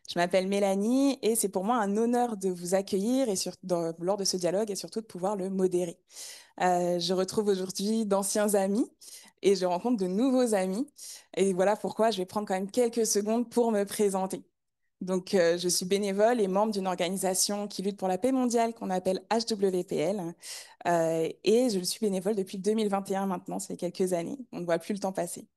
Je m'appelle Mélanie et c'est pour moi un honneur de vous accueillir lors de ce dialogue et surtout de pouvoir le modérer. Je retrouve aujourd'hui d'anciens amis et je rencontre de nouveaux amis. Et voilà pourquoi je vais prendre quand même quelques secondes pour me présenter. Je suis bénévole et membre d'une organisation qui lutte pour la paix mondiale qu'on appelle HWPL. Et je suis bénévole depuis 2021 maintenant, ça fait quelques années. On ne voit plus le temps passer.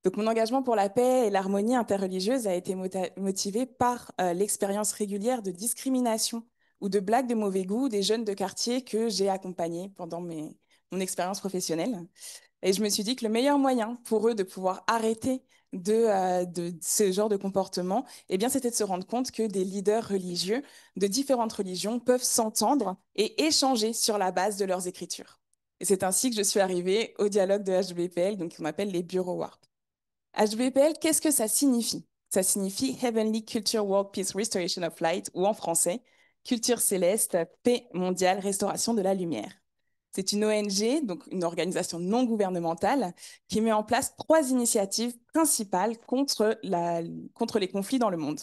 Donc, mon engagement pour la paix et l'harmonie interreligieuse a été motivé par l'expérience régulière de discrimination ou de blagues de mauvais goût des jeunes de quartier que j'ai accompagnés pendant mon expérience professionnelle. Et je me suis dit que le meilleur moyen pour eux de pouvoir arrêter de ce genre de comportement, eh bien, c'était de se rendre compte que des leaders religieux de différentes religions peuvent s'entendre et échanger sur la base de leurs écritures. Et c'est ainsi que je suis arrivée au dialogue de HBPL, donc qu'on appelle les bureaux WARP. HBPL, qu'est-ce que ça signifie? Ça signifie Heavenly Culture World Peace Restoration of Light, ou en français, Culture céleste, paix mondiale, restauration de la lumière. C'est une ONG, donc une organisation non gouvernementale, qui met en place trois initiatives principales contre les conflits dans le monde.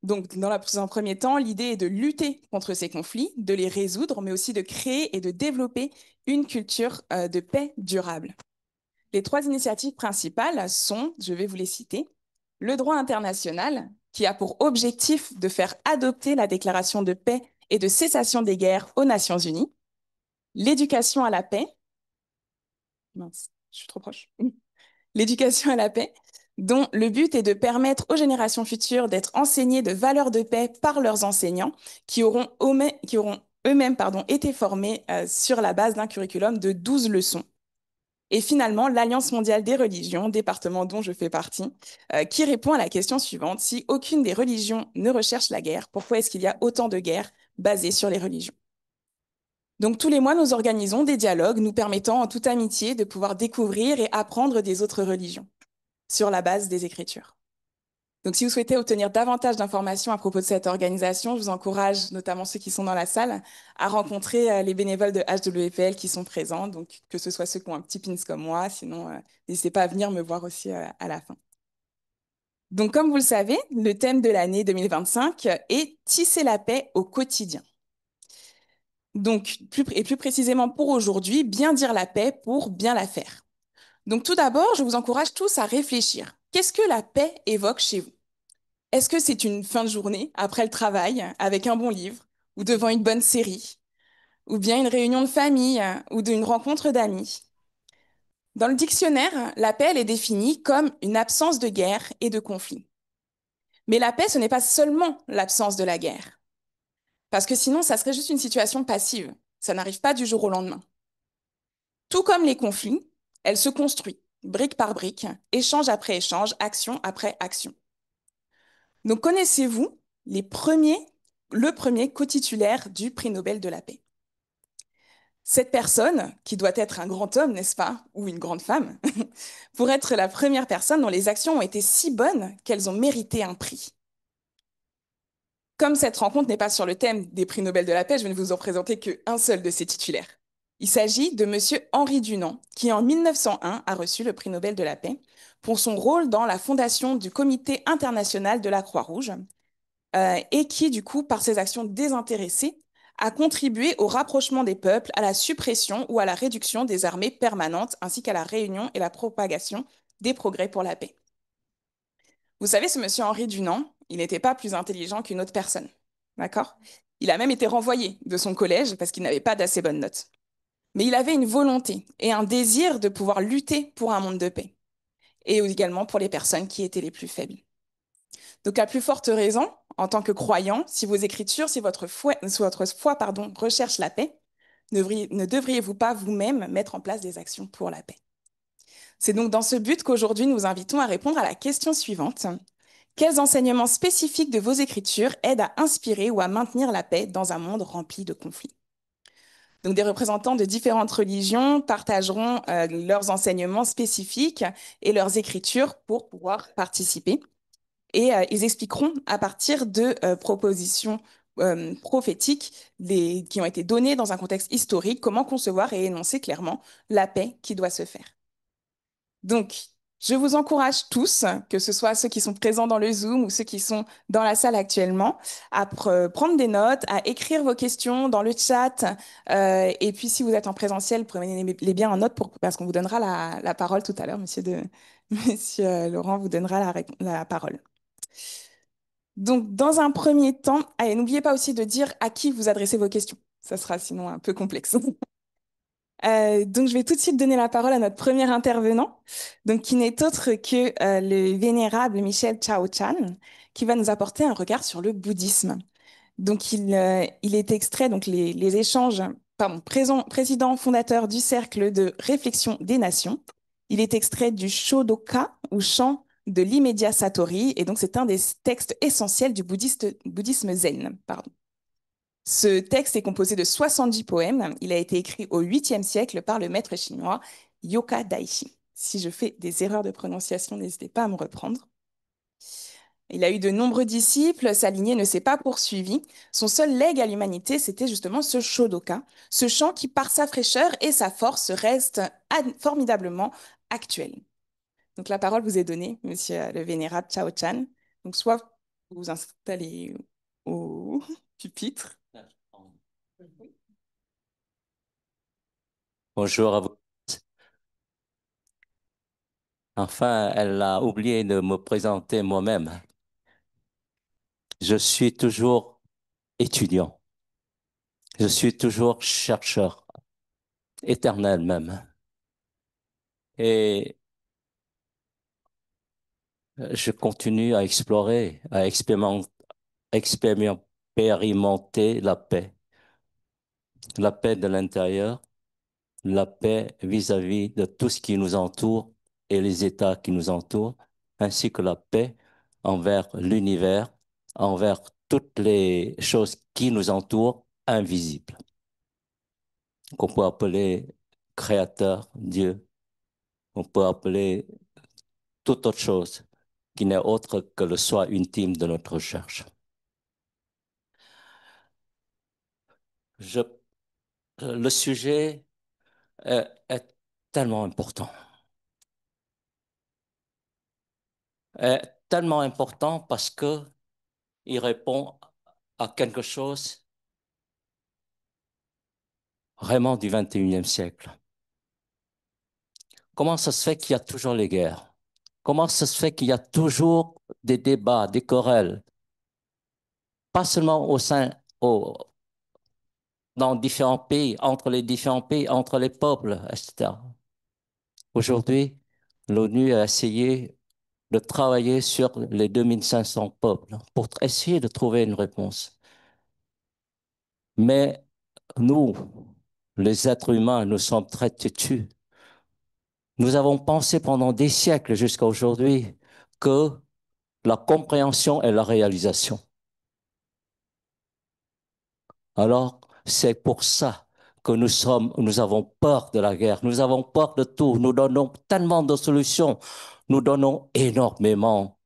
Donc, dans un premier temps, l'idée est de lutter contre ces conflits, de les résoudre, mais aussi de créer et de développer une culture de paix durable. Les trois initiatives principales sont, je vais vous les citer, le droit international, qui a pour objectif de faire adopter la déclaration de paix et de cessation des guerres aux Nations Unies, l'éducation à la paix, mince, je suis trop proche, l'éducation à la paix, dont le but est de permettre aux générations futures d'être enseignées de valeurs de paix par leurs enseignants qui auront eux-mêmes été formés sur la base d'un curriculum de 12 leçons. Et finalement, l'Alliance mondiale des religions, département dont je fais partie, qui répond à la question suivante: si aucune des religions ne recherche la guerre, pourquoi est-ce qu'il y a autant de guerres basées sur les religions? Donc tous les mois, nous organisons des dialogues nous permettant en toute amitié de pouvoir découvrir et apprendre des autres religions sur la base des Écritures. Donc si vous souhaitez obtenir davantage d'informations à propos de cette organisation, je vous encourage, notamment ceux qui sont dans la salle, à rencontrer les bénévoles de HWPL qui sont présents, donc que ce soit ceux qui ont un petit pins comme moi, sinon n'hésitez pas à venir me voir aussi à la fin. Donc comme vous le savez, le thème de l'année 2025 est Tisser la paix au quotidien. Donc plus précisément pour aujourd'hui, bien dire la paix pour bien la faire. Donc tout d'abord, je vous encourage tous à réfléchir. Qu'est-ce que la paix évoque chez vous? Est-ce que c'est une fin de journée, après le travail, avec un bon livre, ou devant une bonne série, ou bien une réunion de famille, ou d'une rencontre d'amis? Dans le dictionnaire, la paix elle est définie comme une absence de guerre et de conflit. Mais la paix, ce n'est pas seulement l'absence de la guerre, parce que sinon, ça serait juste une situation passive. Ça n'arrive pas du jour au lendemain. Tout comme les conflits, elle se construit, brique par brique, échange après échange, action après action. Donc, connaissez-vous le premier co-titulaire du prix Nobel de la paix? Cette personne, qui doit être un grand homme, n'est-ce pas, ou une grande femme, pour être la première personne dont les actions ont été si bonnes qu'elles ont mérité un prix. Comme cette rencontre n'est pas sur le thème des prix Nobel de la paix, je vais ne vous en présenter qu'un seul de ces titulaires. Il s'agit de Monsieur Henri Dunant, qui en 1901 a reçu le prix Nobel de la paix pour son rôle dans la fondation du Comité international de la Croix-Rouge, et qui, du coup, par ses actions désintéressées, a contribué au rapprochement des peuples, à la suppression ou à la réduction des armées permanentes, ainsi qu'à la réunion et la propagation des progrès pour la paix. Vous savez, ce monsieur Henri Dunant, il n'était pas plus intelligent qu'une autre personne. D'accord? Il a même été renvoyé de son collège parce qu'il n'avait pas d'assez bonnes notes. Mais il avait une volonté et un désir de pouvoir lutter pour un monde de paix, et également pour les personnes qui étaient les plus faibles. Donc, à plus forte raison, en tant que croyant, si vos écritures, si votre foi, recherche la paix, ne devriez-vous pas vous-même mettre en place des actions pour la paix? C'est donc dans ce but qu'aujourd'hui, nous vous invitons à répondre à la question suivante. Quels enseignements spécifiques de vos écritures aident à inspirer ou à maintenir la paix dans un monde rempli de conflits? Donc, des représentants de différentes religions partageront leurs enseignements spécifiques et leurs écritures pour pouvoir participer. Et ils expliqueront à partir de propositions prophétiques qui ont été données dans un contexte historique comment concevoir et énoncer clairement la paix qui doit se faire. Donc, Je vous encourage tous, que ce soit ceux qui sont présents dans le Zoom ou ceux qui sont dans la salle actuellement, à prendre des notes, à écrire vos questions dans le chat. Et puis, si vous êtes en présentiel, prenez-les bien en note parce qu'on vous donnera la parole tout à l'heure. Monsieur Laurent vous donnera la parole. Donc, dans un premier temps, allez, n'oubliez pas aussi de dire à qui vous adressez vos questions. Ça sera sinon un peu complexe. Donc, je vais tout de suite donner la parole à notre premier intervenant, donc qui n'est autre que le vénérable Michel Chao Chan, qui va nous apporter un regard sur le bouddhisme. Donc, il est extrait, donc les échanges, pardon, président fondateur du Cercle de réflexion des nations. Il est extrait du Shodoka, ou chant de l'immédiat Satori, et donc c'est un des textes essentiels du bouddhisme zen. Pardon. Ce texte est composé de 70 poèmes. Il a été écrit au 8e siècle par le maître chinois Yoka Daishi. Si je fais des erreurs de prononciation, n'hésitez pas à me reprendre. Il a eu de nombreux disciples, sa lignée ne s'est pas poursuivie. Son seul legs à l'humanité, c'était justement ce Shodoka, ce chant qui, par sa fraîcheur et sa force, reste formidablement actuel. Donc la parole vous est donnée, monsieur le vénérable Chao Chan. Donc soit vous vous installez au pupitre. Bonjour à vous. Enfin, elle a oublié de me présenter moi-même. Je suis toujours étudiant. Je suis toujours chercheur, éternel même. Et je continue à explorer, à expérimenter la paix de l'intérieur, la paix vis-à-vis de tout ce qui nous entoure et les états qui nous entourent, ainsi que la paix envers l'univers, envers toutes les choses qui nous entourent, invisibles, qu'on peut appeler créateur, Dieu, on peut appeler toute autre chose qui n'est autre que le soi intime de notre recherche. Je, le sujet est tellement important. Est tellement important parce que il répond à quelque chose vraiment du 21e siècle. Comment ça se fait qu'il y a toujours les guerres? Comment ça se fait qu'il y a toujours des débats, des querelles, pas seulement dans différents pays, entre les peuples, etc. Aujourd'hui, l'ONU a essayé de travailler sur les 2500 peuples pour essayer de trouver une réponse. Mais nous, les êtres humains, nous sommes très têtus. Nous avons pensé pendant des siècles jusqu'à aujourd'hui que la compréhension est la réalisation. Alors, c'est pour ça que nous avons peur de la guerre, nous avons peur de tout, nous donnons tellement de solutions, nous donnons énormément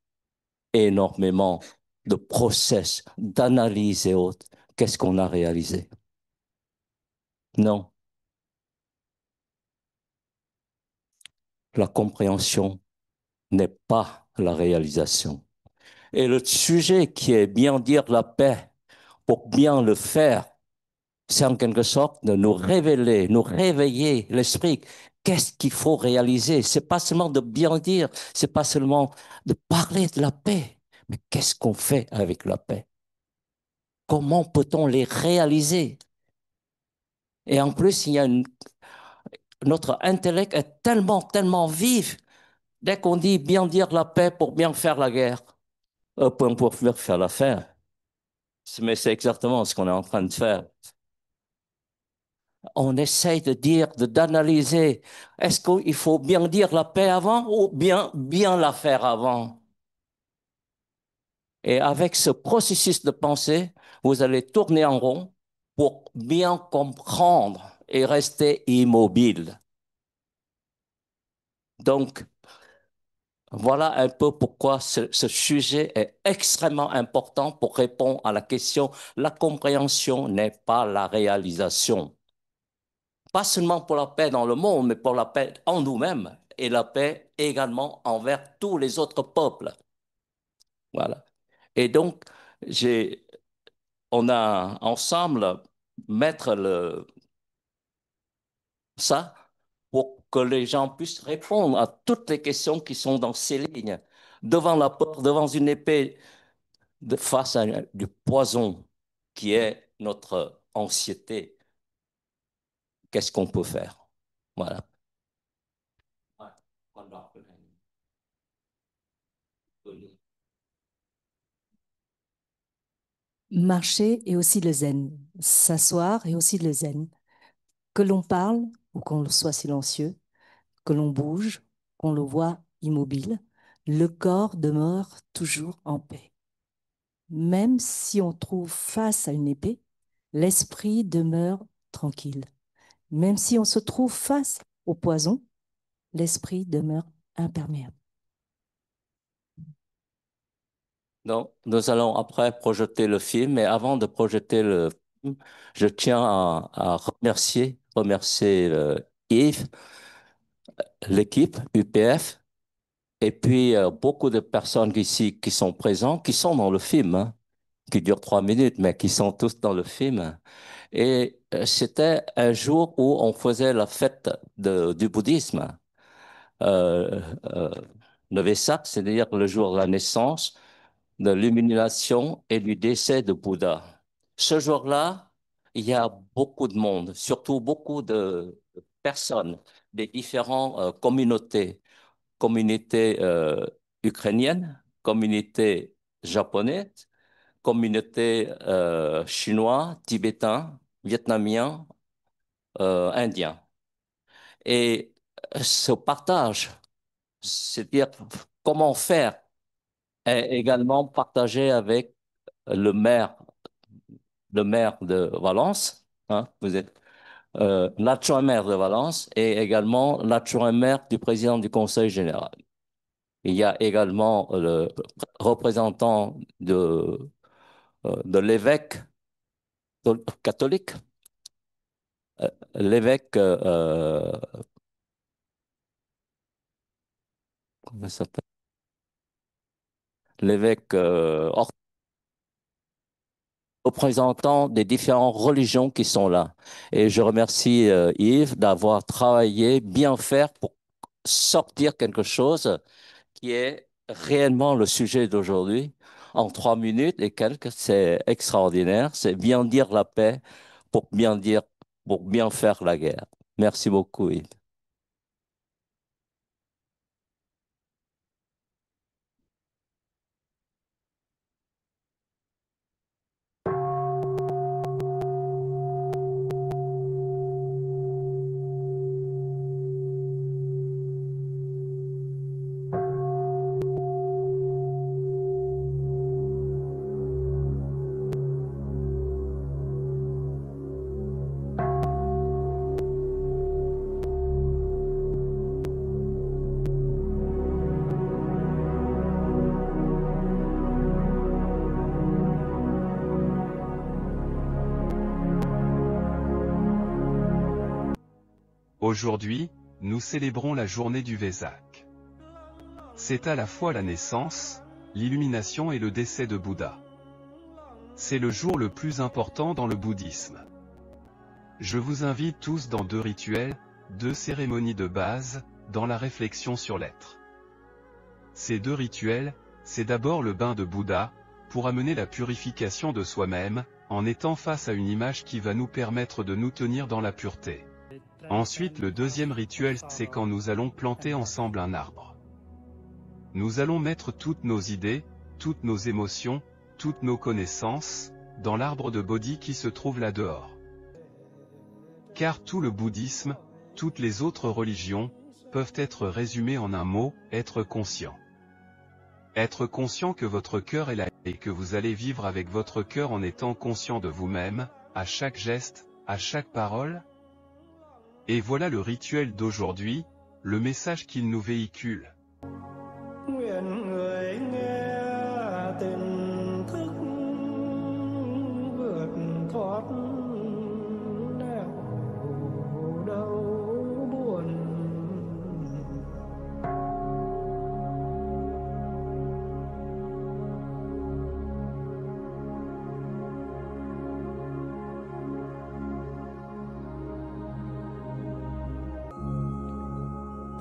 de process, d'analyse et autres. Qu'est-ce qu'on a réalisé? Non, la compréhension n'est pas la réalisation. Et le sujet qui est bien dire la paix, pour bien le faire, c'est en quelque sorte de nous révéler, nous réveiller l'esprit. Qu'est-ce qu'il faut réaliser? C'est pas seulement de bien dire, c'est pas seulement de parler de la paix, mais qu'est-ce qu'on fait avec la paix? Comment peut-on les réaliser? Et en plus, notre intellect est tellement vif. Dès qu'on dit bien dire la paix pour bien faire la guerre, pour bien faire l'affaire. Mais c'est exactement ce qu'on est en train de faire. On essaye de dire, d'analyser, est-ce qu'il faut bien dire la paix avant ou bien la faire avant? Et avec ce processus de pensée, vous allez tourner en rond pour bien comprendre et rester immobile. Donc, voilà un peu pourquoi ce sujet est extrêmement important pour répondre à la question, la compréhension n'est pas la réalisation. Pas seulement pour la paix dans le monde, mais pour la paix en nous-mêmes et la paix également envers tous les autres peuples. Voilà. Et donc, j'ai, on a ensemble mettre ça pour que les gens puissent répondre à toutes les questions qui sont dans ces lignes. Devant la peur, devant une épée, face à du poison qui est notre anxiété, qu'est-ce qu'on peut faire? Voilà. Marcher est aussi le zen. S'asseoir est aussi le zen. Que l'on parle ou qu'on soit silencieux, que l'on bouge, qu'on le voit immobile, le corps demeure toujours en paix. Même si on trouve face à une épée, l'esprit demeure tranquille. Même si on se trouve face au poison, l'esprit demeure imperméable. Donc, nous allons après projeter le film, mais avant de projeter le film, je tiens à remercier Yves, l'équipe UPF, et puis beaucoup de personnes ici qui sont présentes, qui sont dans le film, hein, qui dure 3 minutes, mais qui sont tous dans le film. Et c'était un jour où on faisait la fête du bouddhisme. Euh, euh, le Vesak, c'est-à-dire le jour de la naissance, de l'illumination et du décès de Bouddha. Ce jour-là, il y a beaucoup de monde, surtout beaucoup de personnes des différentes communautés ukrainiennes, communautés japonaises, communautés chinois, tibétains, vietnamiens, indiens. Et ce partage, c'est-à-dire comment faire, est également partagé avec le maire, le maire de Valence, hein, vous êtes l'adjoint maire de Valence et également l'adjoint maire du président du Conseil général. Il y a également le représentant de l'évêque catholique, l'évêque, comment ça s'appelle? L'évêque représentants des différentes religions qui sont là. Et je remercie Yves d'avoir travaillé, bien faire pour sortir quelque chose qui est réellement le sujet d'aujourd'hui. En 3 minutes et quelques, c'est extraordinaire. C'est bien dire la paix pour bien dire, pour bien faire la guerre. Merci beaucoup, Yves. Aujourd'hui, nous célébrons la journée du Vesak. C'est à la fois la naissance, l'illumination et le décès de Bouddha. C'est le jour le plus important dans le bouddhisme. Je vous invite tous dans 2 rituels, 2 cérémonies de base, dans la réflexion sur l'être. Ces 2 rituels, c'est d'abord le bain de Bouddha, pour amener la purification de soi-même, en étant face à une image qui va nous permettre de nous tenir dans la pureté. Ensuite, le deuxième rituel, c'est quand nous allons planter ensemble un arbre. Nous allons mettre toutes nos idées, toutes nos émotions, toutes nos connaissances, dans l'arbre de Bodhi qui se trouve là dehors. Car tout le bouddhisme, toutes les autres religions, peuvent être résumées en un mot, être conscient. Être conscient que votre cœur est là et que vous allez vivre avec votre cœur en étant conscient de vous-même, à chaque geste, à chaque parole. Et voilà le rituel d'aujourd'hui, le message qu'il nous véhicule.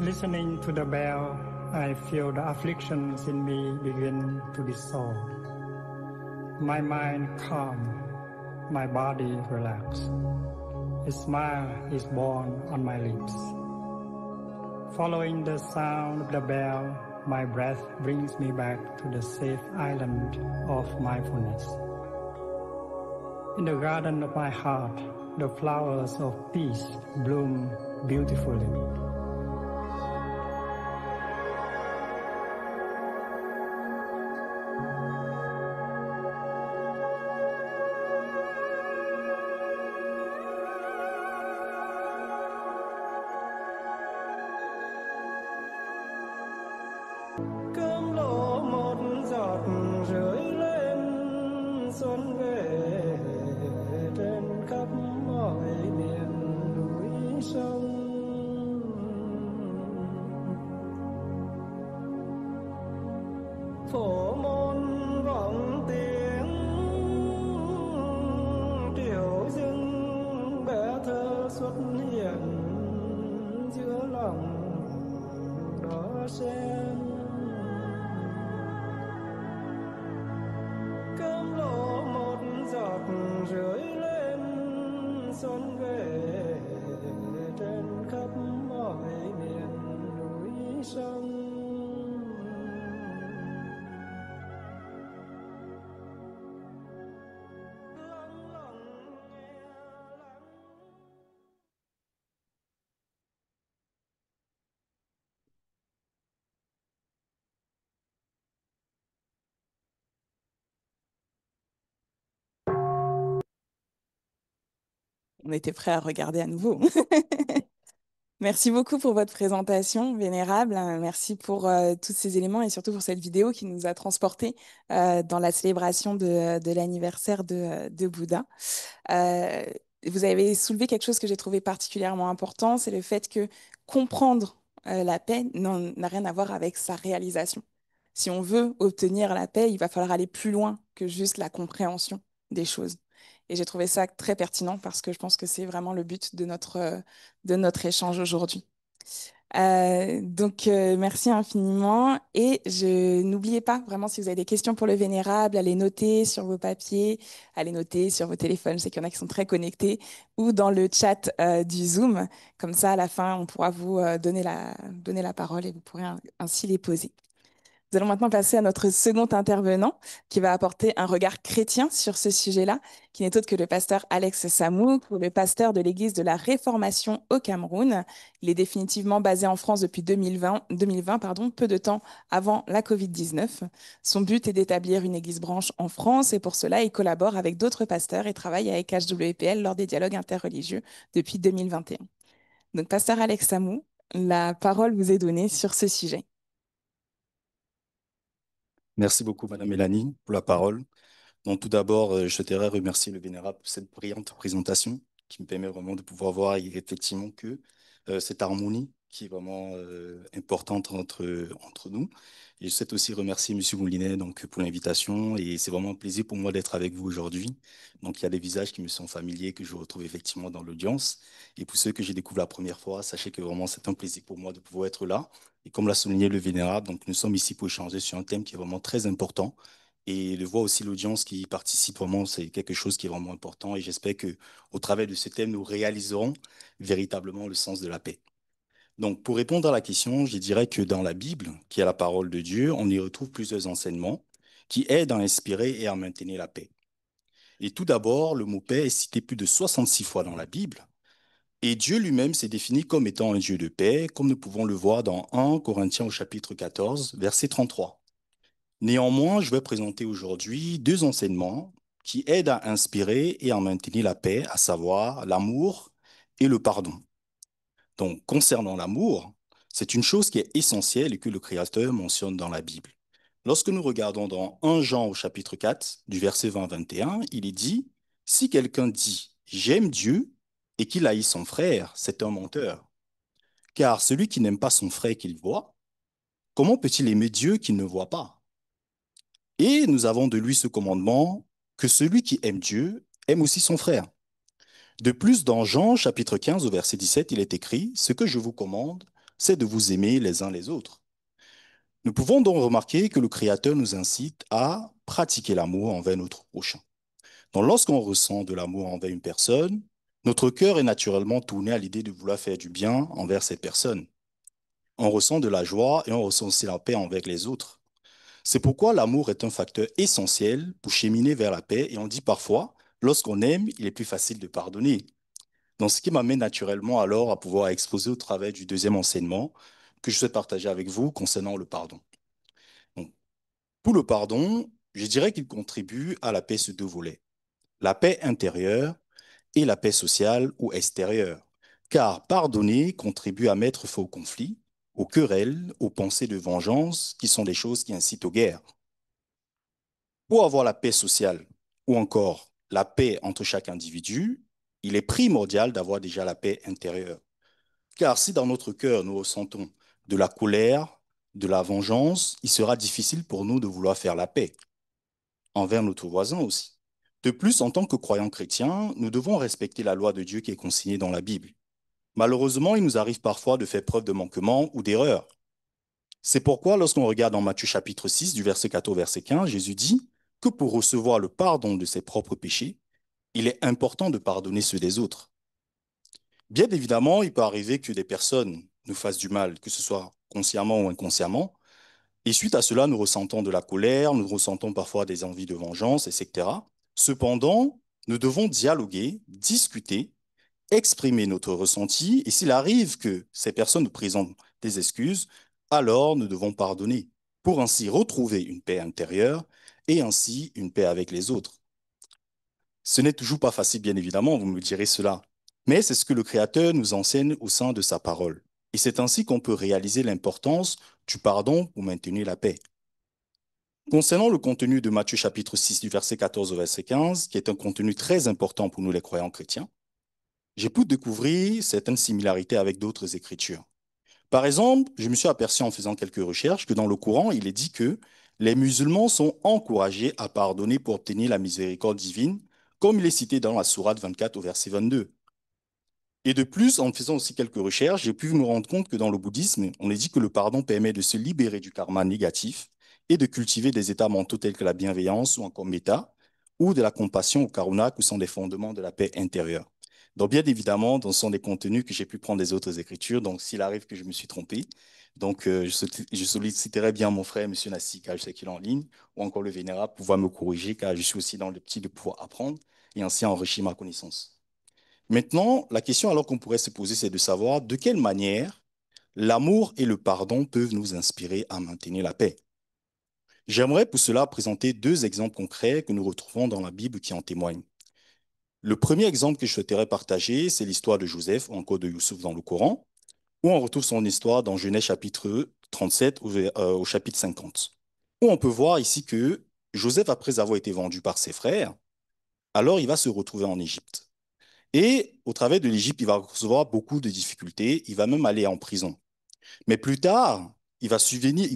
Listening to the bell, I feel the afflictions in me begin to dissolve. My mind calm, my body relaxed. A smile is born on my lips. Following the sound of the bell, my breath brings me back to the safe island of mindfulness. In the garden of my heart, the flowers of peace bloom beautifully. Cơm lỗ một giọt rơi lên xuân về trên khắp mọi miền núi sông. Phổ môn vọng tiếng triều dưng bé thơ xuất hiện giữa lòng đó sen. Cơm lỗ một giọt rơi lên xuân về trên khắp mọi miền núi sông. Lắng lặng nghe lắng. On était prêts à regarder à nouveau. Merci beaucoup pour votre présentation, Vénérable. Merci pour tous ces éléments et surtout pour cette vidéo qui nous a transportés dans la célébration de l'anniversaire de Bouddha. Vous avez soulevé quelque chose que j'ai trouvé particulièrement important, c'est le fait que comprendre la paix n'a rien à voir avec sa réalisation. Si on veut obtenir la paix, il va falloir aller plus loin que juste la compréhension des choses. Et j'ai trouvé ça très pertinent parce que je pense que c'est vraiment le but de notre échange aujourd'hui. Merci infiniment. Et n'oubliez pas, vraiment, si vous avez des questions pour le Vénérable, à les noter sur vos papiers, à les noter sur vos téléphones. Je sais qu'il y en a qui sont très connectés, ou dans le chat du Zoom. Comme ça, à la fin, on pourra vous donner la parole et vous pourrez ainsi les poser. Nous allons maintenant passer à notre second intervenant qui va apporter un regard chrétien sur ce sujet-là, qui n'est autre que le pasteur Alex Samouk, le pasteur de l'Église de la Réformation au Cameroun. Il est définitivement basé en France depuis 2020, peu de temps avant la Covid-19. Son but est d'établir une église branche en France et pour cela, il collabore avec d'autres pasteurs et travaille avec HWPL lors des dialogues interreligieux depuis 2021. Donc, pasteur Alex Samouk, la parole vous est donnée sur ce sujet. Merci beaucoup, Madame Mélanie, pour la parole. Donc, tout d'abord, je souhaiterais remercier le Vénérable pour cette brillante présentation qui me permet vraiment de pouvoir voir effectivement que cette harmonie qui est vraiment importante entre nous. Et je souhaite aussi remercier Monsieur Moulinet donc, pour l'invitation et c'est vraiment un plaisir pour moi d'être avec vous aujourd'hui. Donc, il y a des visages qui me sont familiers que je retrouve effectivement dans l'audience. Et pour ceux que j'ai découvert la première fois, sachez que vraiment c'est un plaisir pour moi de pouvoir être là. Et comme l'a souligné le Vénérable, donc nous sommes ici pour échanger sur un thème qui est vraiment très important. Et de voir aussi l'audience qui participe vraiment, c'est quelque chose qui est vraiment important. Et j'espère que au travers de ce thème, nous réaliserons véritablement le sens de la paix. Donc, pour répondre à la question, je dirais que dans la Bible, qui est la parole de Dieu, on y retrouve plusieurs enseignements qui aident à inspirer et à maintenir la paix. Et tout d'abord, le mot paix est cité plus de 66 fois dans la Bible. Et Dieu lui-même s'est défini comme étant un Dieu de paix, comme nous pouvons le voir dans 1 Corinthiens au chapitre 14, verset 33. Néanmoins, je vais présenter aujourd'hui deux enseignements qui aident à inspirer et à maintenir la paix, à savoir l'amour et le pardon. Donc, concernant l'amour, c'est une chose qui est essentielle et que le Créateur mentionne dans la Bible. Lorsque nous regardons dans 1 Jean au chapitre 4, du verset 20 à 21, il est dit, « Si quelqu'un dit « J'aime Dieu » et qu'il haït son frère, c'est un menteur. Car celui qui n'aime pas son frère qu'il voit, comment peut-il aimer Dieu qu'il ne voit pas? Et nous avons de lui ce commandement, que celui qui aime Dieu aime aussi son frère. De plus, dans Jean chapitre 15 au verset 17, il est écrit, « Ce que je vous commande, c'est de vous aimer les uns les autres. Nous pouvons donc remarquer que le Créateur nous incite à pratiquer l'amour envers notre prochain. Donc, lorsqu'on ressent de l'amour envers une personne, notre cœur est naturellement tourné à l'idée de vouloir faire du bien envers cette personne. On ressent de la joie et on ressent aussi la paix envers les autres. C'est pourquoi l'amour est un facteur essentiel pour cheminer vers la paix et on dit parfois, lorsqu'on aime, il est plus facile de pardonner. Donc, ce qui m'amène naturellement alors à pouvoir exposer au travers du deuxième enseignement que je souhaite partager avec vous concernant le pardon. Donc, pour le pardon, je dirais qu'il contribue à la paix sur deux volets. La paix intérieure et la paix sociale ou extérieure. Car pardonner contribue à mettre fin au conflit, aux querelles, aux pensées de vengeance, qui sont des choses qui incitent aux guerres. Pour avoir la paix sociale ou encore la paix entre chaque individu, il est primordial d'avoir déjà la paix intérieure. Car si dans notre cœur nous ressentons de la colère, de la vengeance, il sera difficile pour nous de vouloir faire la paix envers notre voisin aussi. De plus, en tant que croyants chrétiens, nous devons respecter la loi de Dieu qui est consignée dans la Bible. Malheureusement, il nous arrive parfois de faire preuve de manquement ou d'erreur. C'est pourquoi, lorsqu'on regarde dans Matthieu chapitre 6, du verset 14 au verset 15, Jésus dit que pour recevoir le pardon de ses propres péchés, il est important de pardonner ceux des autres. Bien évidemment, il peut arriver que des personnes nous fassent du mal, que ce soit consciemment ou inconsciemment, et suite à cela, nous ressentons de la colère, nous ressentons parfois des envies de vengeance, etc. Cependant, nous devons dialoguer, discuter, exprimer notre ressenti, et s'il arrive que ces personnes nous présentent des excuses, alors nous devons pardonner pour ainsi retrouver une paix intérieure et ainsi une paix avec les autres. Ce n'est toujours pas facile, bien évidemment, vous me direz cela, mais c'est ce que le Créateur nous enseigne au sein de sa parole. Et c'est ainsi qu'on peut réaliser l'importance du pardon pour maintenir la paix. Concernant le contenu de Matthieu chapitre 6 du verset 14 au verset 15, qui est un contenu très important pour nous les croyants chrétiens, j'ai pu découvrir certaines similarités avec d'autres écritures. Par exemple, je me suis aperçu en faisant quelques recherches que dans le Coran, il est dit que les musulmans sont encouragés à pardonner pour obtenir la miséricorde divine, comme il est cité dans la sourate 24 au verset 22. Et de plus, en faisant aussi quelques recherches, j'ai pu me rendre compte que dans le bouddhisme, on est dit que le pardon permet de se libérer du karma négatif et de cultiver des états mentaux tels que la bienveillance ou encore méta, ou de la compassion ou karuna, qui sont des fondements de la paix intérieure. Donc, bien évidemment, ce sont des contenus que j'ai pu prendre des autres écritures. Donc, s'il arrive que je me suis trompé, donc je solliciterai bien mon frère, M. Nassi, car je sais qu'il est en ligne, ou encore le Vénérable, pour pouvoir me corriger, car je suis aussi dans le petit de pouvoir apprendre et ainsi enrichir ma connaissance. Maintenant, la question alors qu'on pourrait se poser, c'est de savoir de quelle manière l'amour et le pardon peuvent nous inspirer à maintenir la paix. J'aimerais pour cela présenter deux exemples concrets que nous retrouvons dans la Bible qui en témoignent. Le premier exemple que je souhaiterais partager, c'est l'histoire de Joseph ou encore de Youssouf dans le Coran, où on retrouve son histoire dans Genèse chapitre 37 au chapitre 50, où on peut voir ici que Joseph, après avoir été vendu par ses frères, alors il va se retrouver en Égypte. Et au travers de l'Égypte, il va recevoir beaucoup de difficultés. Il va même aller en prison. Mais plus tard, il va subvenir,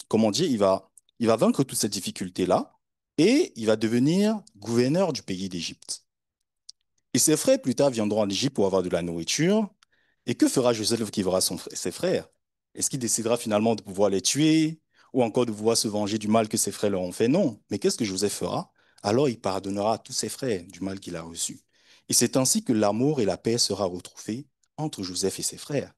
comment dire, il va vaincre toutes ces difficultés-là et il va devenir gouverneur du pays d'Égypte. Et ses frères, plus tard, viendront en Égypte pour avoir de la nourriture. Et que fera Joseph qui verra ses frères? Est-ce qu'il décidera finalement de pouvoir les tuer ou encore de pouvoir se venger du mal que ses frères leur ont fait? Non. Mais qu'est-ce que Joseph fera? Alors il pardonnera à tous ses frères du mal qu'il a reçu. Et c'est ainsi que l'amour et la paix sera retrouvés entre Joseph et ses frères.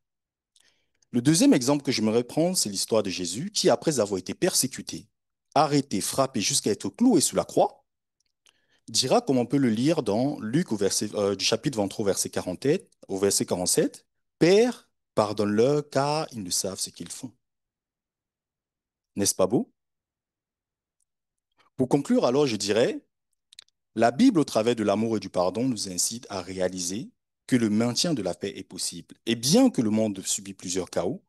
Le deuxième exemple que j'aimerais prendre, c'est l'histoire de Jésus qui, après avoir été persécuté, arrêté, frappé jusqu'à être cloué sous la croix, dira, comme on peut le lire dans Luc du chapitre 23 au verset 47, Père, pardonne-leur car ils ne savent ce qu'ils font. N'est-ce pas beau? Pour conclure, alors, je dirais, la Bible, au travers de l'amour et du pardon, nous incite à réaliser que le maintien de la paix est possible. Et bien que le monde subit plusieurs chaos,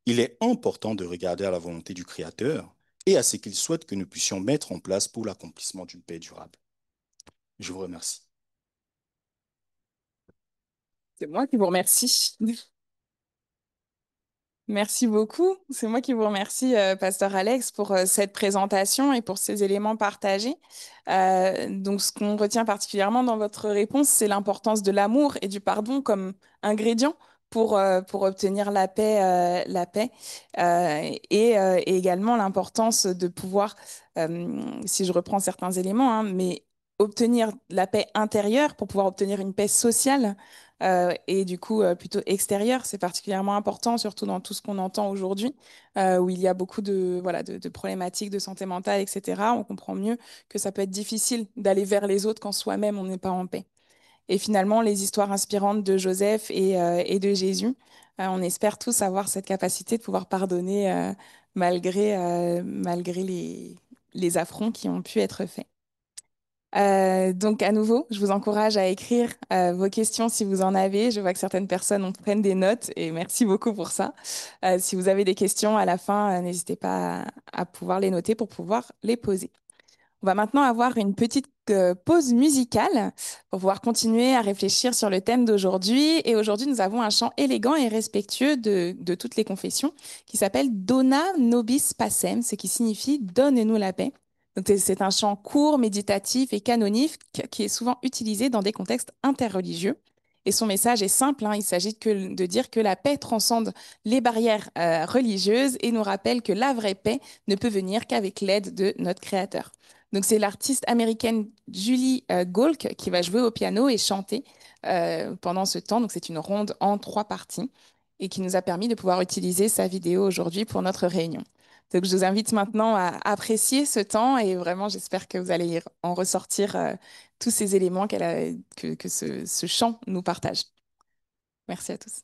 il est important de regarder à la volonté du Créateur et à ce qu'il souhaite que nous puissions mettre en place pour l'accomplissement d'une paix durable. Je vous remercie. C'est moi qui vous remercie. Merci beaucoup. C'est moi qui vous remercie, Pasteur Alex, pour cette présentation et pour ces éléments partagés. Donc, ce qu'on retient particulièrement dans votre réponse, c'est l'importance de l'amour et du pardon comme ingrédients pour obtenir la paix et également l'importance de pouvoir, si je reprends certains éléments, hein, mais obtenir la paix intérieure pour pouvoir obtenir une paix sociale et du coup plutôt extérieure, c'est particulièrement important, surtout dans tout ce qu'on entend aujourd'hui, où il y a beaucoup voilà, de problématiques de santé mentale, etc. On comprend mieux que ça peut être difficile d'aller vers les autres quand soi-même on n'est pas en paix. Et finalement, les histoires inspirantes de Joseph et de Jésus, on espère tous avoir cette capacité de pouvoir pardonner malgré les affronts qui ont pu être faits. Donc à nouveau, je vous encourage à écrire vos questions si vous en avez. Je vois que certaines personnes prennent des notes et merci beaucoup pour ça. Si vous avez des questions à la fin, n'hésitez pas à pouvoir les noter pour pouvoir les poser. On va maintenant avoir une petite pause musicale pour pouvoir continuer à réfléchir sur le thème d'aujourd'hui. Et aujourd'hui, nous avons un chant élégant et respectueux de toutes les confessions qui s'appelle Dona Nobis Pacem, ce qui signifie Donne-nous la paix. Donc, c'est un chant court, méditatif et canonique qui est souvent utilisé dans des contextes interreligieux. Et son message est simple, hein, il s'agit de dire que la paix transcende les barrières religieuses et nous rappelle que la vraie paix ne peut venir qu'avec l'aide de notre Créateur. Donc c'est l'artiste américaine Julie Gaulk qui va jouer au piano et chanter pendant ce temps. Donc c'est une ronde en 3 parties et qui nous a permis de pouvoir utiliser sa vidéo aujourd'hui pour notre réunion. Donc je vous invite maintenant à apprécier ce temps et vraiment j'espère que vous allez en ressortir tous ces éléments que ce chant nous partage. Merci à tous.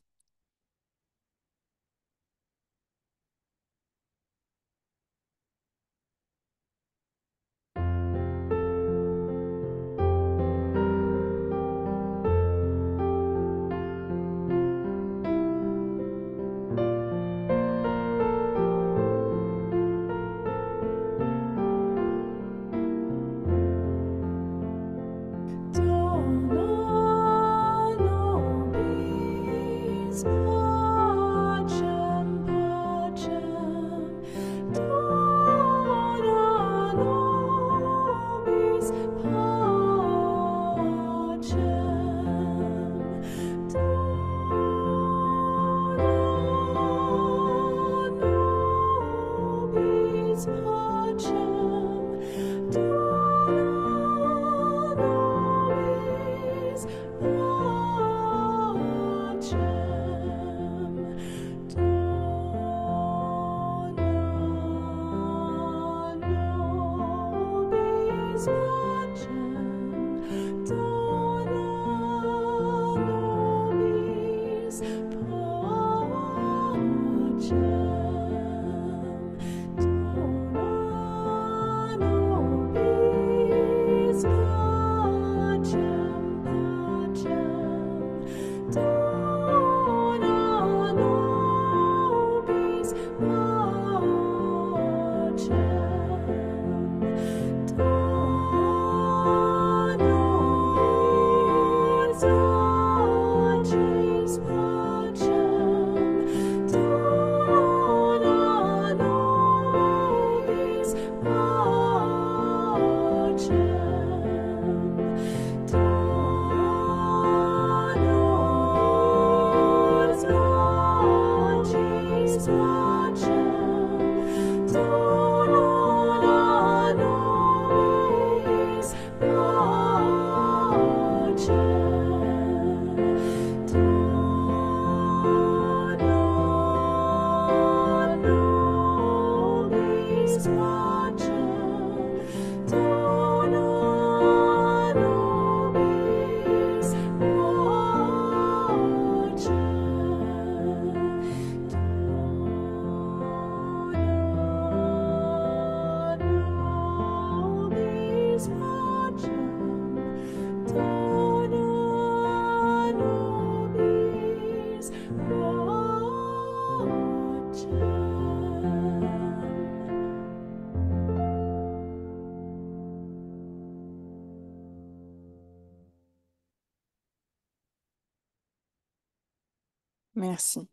Merci.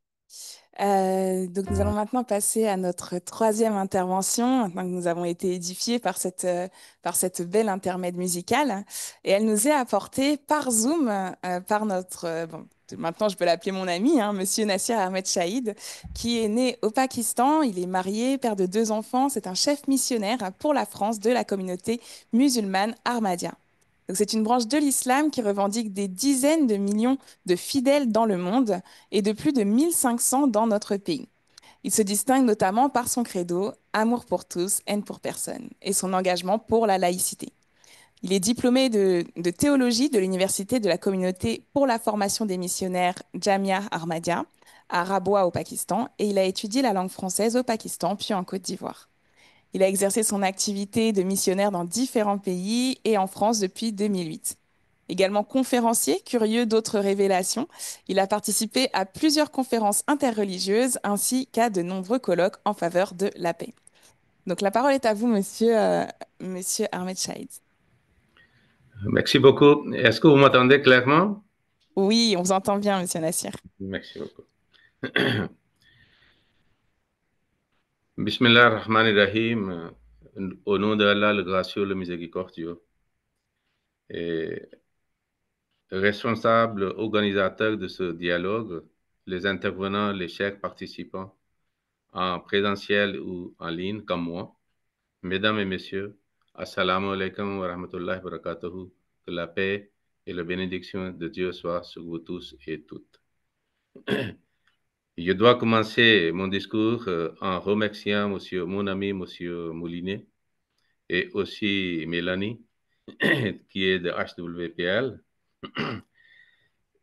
Donc nous allons maintenant passer à notre troisième intervention, maintenant que nous avons été édifiés par cette belle intermède musicale. Et elle nous est apportée par Zoom, par notre maintenant je peux l'appeler mon ami, hein, Monsieur Nassir Ahmed Shahid, qui est né au Pakistan. Il est marié, père de 2 enfants. C'est un chef missionnaire pour la France de la communauté musulmane Ahmadiyya. Donc c'est une branche de l'islam qui revendique des dizaines de millions de fidèles dans le monde et de plus de 1500 dans notre pays. Il se distingue notamment par son credo Amour pour tous, haine pour personne et son engagement pour la laïcité. Il est diplômé de théologie de l'Université de la communauté pour la formation des missionnaires Jamia Ahmadiyya à Rabwa au Pakistan et il a étudié la langue française au Pakistan puis en Côte d'Ivoire. Il a exercé son activité de missionnaire dans différents pays et en France depuis 2008. Également conférencier, curieux d'autres révélations, il a participé à plusieurs conférences interreligieuses ainsi qu'à de nombreux colloques en faveur de la paix. Donc la parole est à vous, monsieur Ahmed Shahid. Merci beaucoup. Est-ce que vous m'entendez clairement? Oui, on vous entend bien, monsieur Nassir. Merci beaucoup. Bismillah ar-Rahman ar-Rahim. Au nom de Allah, le gracieux, le miséricordieux. Et responsable, organisateur de ce dialogue, les intervenants, les chers participants, en présentiel ou en ligne, comme moi. Mesdames et messieurs, assalamu alaikum wa rahmatullahi wa barakatuhu. Que la paix et la bénédiction de Dieu soient sur vous tous et toutes. Je dois commencer mon discours en remerciant mon ami, monsieur Moulinet, et aussi Mélanie, qui est de HWPL.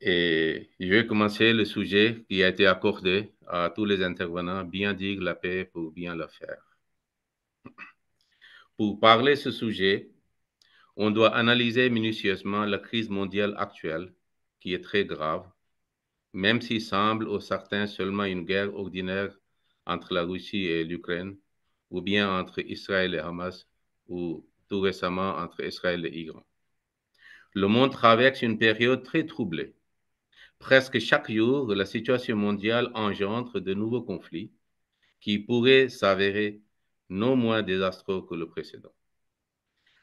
Et je vais commencer le sujet qui a été accordé à tous les intervenants, bien dire la paix pour bien la faire. Pour parler de ce sujet, on doit analyser minutieusement la crise mondiale actuelle, qui est très grave, même s'il semble aux certains seulement une guerre ordinaire entre la Russie et l'Ukraine, ou bien entre Israël et Hamas, ou tout récemment entre Israël et Iran. Le monde traverse une période très troublée. Presque chaque jour, la situation mondiale engendre de nouveaux conflits qui pourraient s'avérer non moins désastreux que le précédent.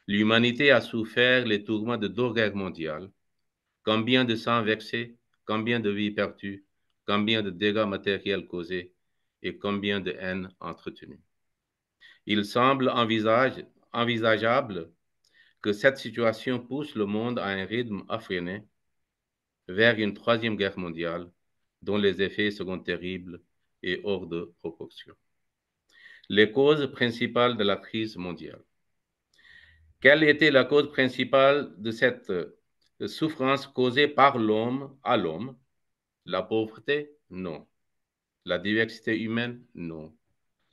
L'humanité a souffert les tourments de 2 guerres mondiales. Combien de sang versé, combien de vies perdues, combien de dégâts matériels causés et combien de haine entretenue. Il semble envisageable que cette situation pousse le monde à un rythme effréné vers une 3e guerre mondiale dont les effets seront terribles et hors de proportion. Les causes principales de la crise mondiale. Quelle était la cause principale de cette souffrance causée par l'homme à l'homme? La pauvreté? Non. La diversité humaine? Non.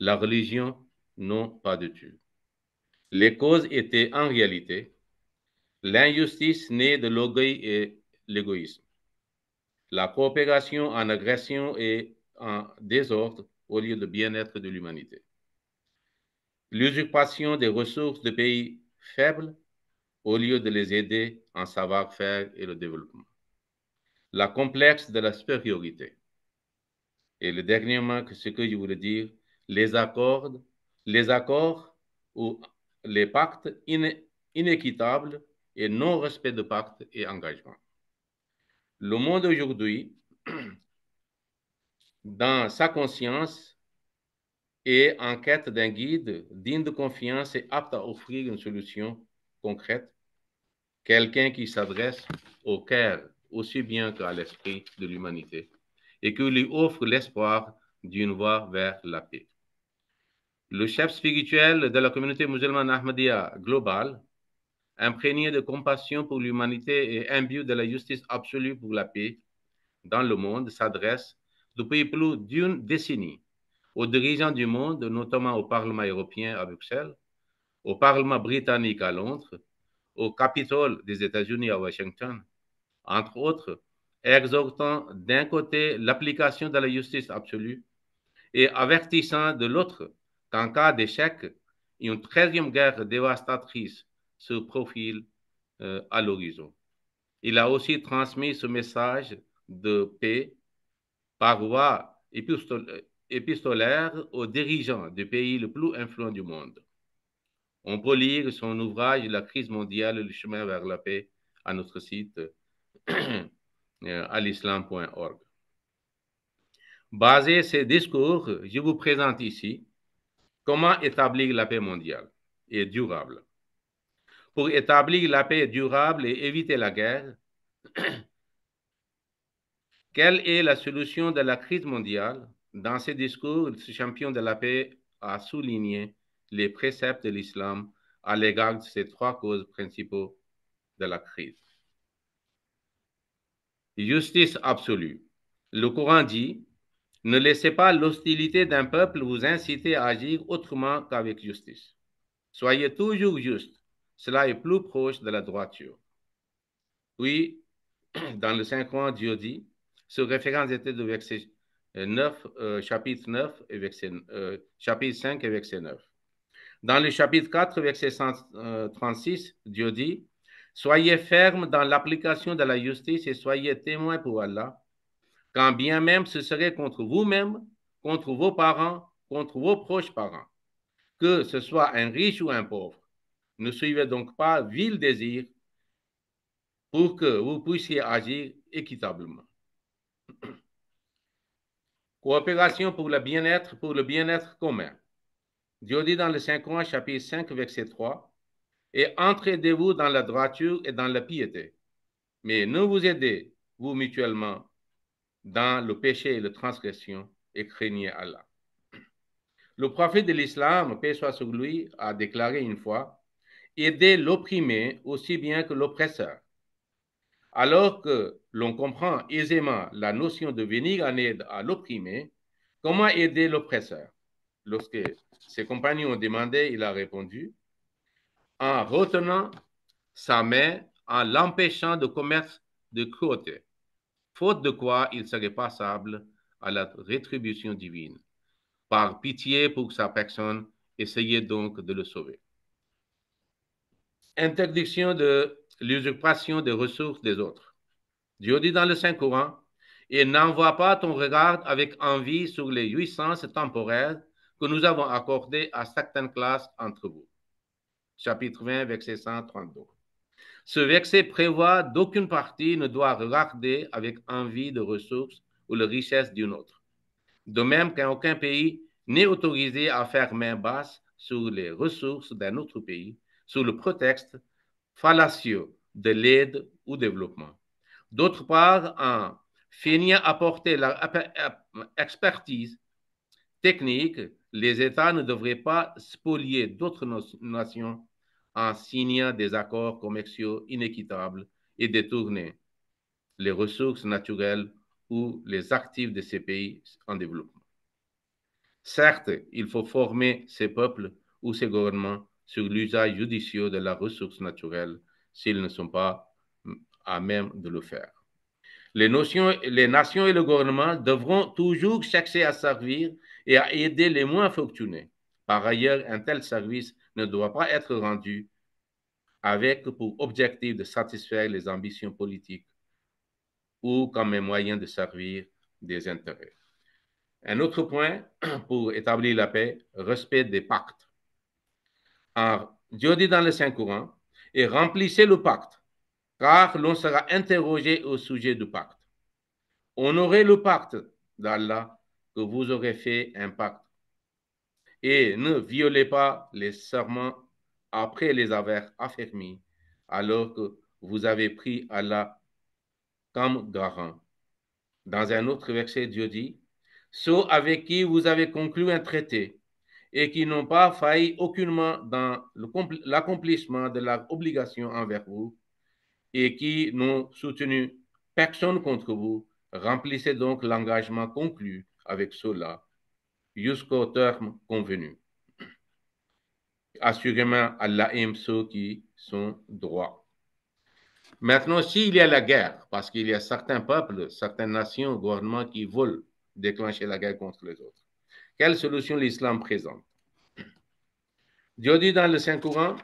La religion? Non, pas du tout. Les causes étaient en réalité l'injustice née de l'orgueil et l'égoïsme, la coopération en agression et en désordre au lieu de bien-être de l'humanité, l'usurpation des ressources de pays faibles au lieu de les aider en savoir-faire et le développement, la complexe de la supériorité. Et le dernièrement, ce que je voulais dire, les accords ou les pactes inéquitables et non-respect de pactes et engagements. Le monde aujourd'hui, dans sa conscience, est en quête d'un guide digne de confiance et apte à offrir une solution concrète, quelqu'un qui s'adresse au cœur aussi bien qu'à l'esprit de l'humanité et qui lui offre l'espoir d'une voie vers la paix. Le chef spirituel de la communauté musulmane Ahmadiyya globale, imprégné de compassion pour l'humanité et imbu de la justice absolue pour la paix dans le monde, s'adresse depuis plus d'une décennie aux dirigeants du monde, notamment au Parlement européen à Bruxelles, au Parlement britannique à Londres, au Capitole des États-Unis à Washington, entre autres, exhortant d'un côté l'application de la justice absolue et avertissant de l'autre qu'en cas d'échec, une 13e guerre dévastatrice se profile à l'horizon. Il a aussi transmis ce message de paix par voie épistolaire aux dirigeants du pays le plus influent du monde. On peut lire son ouvrage La crise mondiale, le chemin vers la paix à notre site à l'islam.org. Basé sur ces discours, je vous présente ici comment établir la paix mondiale et durable. Pour établir la paix durable et éviter la guerre, quelle est la solution de la crise mondiale? Dans ses discours, ce champion de la paix a souligné les préceptes de l'islam à l'égard de ces trois causes principaux de la crise. Justice absolue. Le Coran dit, ne laissez pas l'hostilité d'un peuple vous inciter à agir autrement qu'avec justice. Soyez toujours juste. Cela est plus proche de la droiture. Puis, dans le Saint-Coran, Dieu dit, ce référence était de verset 9, chapitre 9 et chapitre 5 et verset 9. Dans le chapitre 4, verset 136, Dieu dit, soyez fermes dans l'application de la justice et soyez témoins pour Allah, quand bien même ce serait contre vous-même, contre vos parents, contre vos proches parents, que ce soit un riche ou un pauvre. Ne suivez donc pas vil désir pour que vous puissiez agir équitablement. Coopération pour le bien-être commun. Dieu dit dans le Saint-Coran, chapitre 5, verset 3, et entraidez-vous dans la droiture et dans la piété, mais ne vous aidez, vous mutuellement, dans le péché et la transgression, et craignez Allah. Le prophète de l'islam, paix soit sur lui, a déclaré une fois, aider l'opprimé aussi bien que l'oppresseur. Alors que l'on comprend aisément la notion de venir en aide à l'opprimé, comment aider l'oppresseur? Lorsque ses compagnons ont demandé, il a répondu, en retenant sa main, en l'empêchant de commettre de cruauté, faute de quoi il serait passable à la rétribution divine. Par pitié pour sa personne, essayez donc de le sauver. Interdiction de l'usurpation des ressources des autres. Dieu dit dans le Saint-Coran, et n'envoie pas ton regard avec envie sur les jouissances temporaires que nous avons accordées à certaines classes entre vous. Chapitre 20, verset 132. Ce verset prévoit d'aucune partie ne doit regarder avec envie de ressources ou de richesses d'une autre. De même qu'aucun pays n'est autorisé à faire main basse sur les ressources d'un autre pays sous le prétexte fallacieux de l'aide ou développement. D'autre part, en feignant apporter leur expertise technique, les États ne devraient pas spolier d'autres nations en signant des accords commerciaux inéquitables et détourner les ressources naturelles ou les actifs de ces pays en développement. Certes, il faut former ces peuples ou ces gouvernements sur l'usage judicieux de la ressource naturelle s'ils ne sont pas à même de le faire. Les nations et le gouvernement devront toujours chercher à servir et à aider les moins fortunés. Par ailleurs, un tel service ne doit pas être rendu avec pour objectif de satisfaire les ambitions politiques ou comme un moyen de servir des intérêts. Un autre point pour établir la paix, respect des pactes. Dieu dit dans le Saint-Coran, et remplissez le pacte, car l'on sera interrogé au sujet du pacte. Honorez le pacte d'Allah que vous aurez fait un pacte et ne violez pas les serments après les avoir affermis alors que vous avez pris Allah comme garant. Dans un autre verset, Dieu dit, ceux avec qui vous avez conclu un traité et qui n'ont pas failli aucunement dans l'accomplissement de leur obligation envers vous et qui n'ont soutenu personne contre vous, remplissez donc l'engagement conclu avec ceux-là jusqu'au terme convenu. Assurément, Allah aime ceux qui sont droits. Maintenant, s'il y a la guerre, parce qu'il y a certains peuples, certaines nations, gouvernements qui veulent déclencher la guerre contre les autres, quelle solution l'islam présente? Dieu dit dans le Saint-Coran,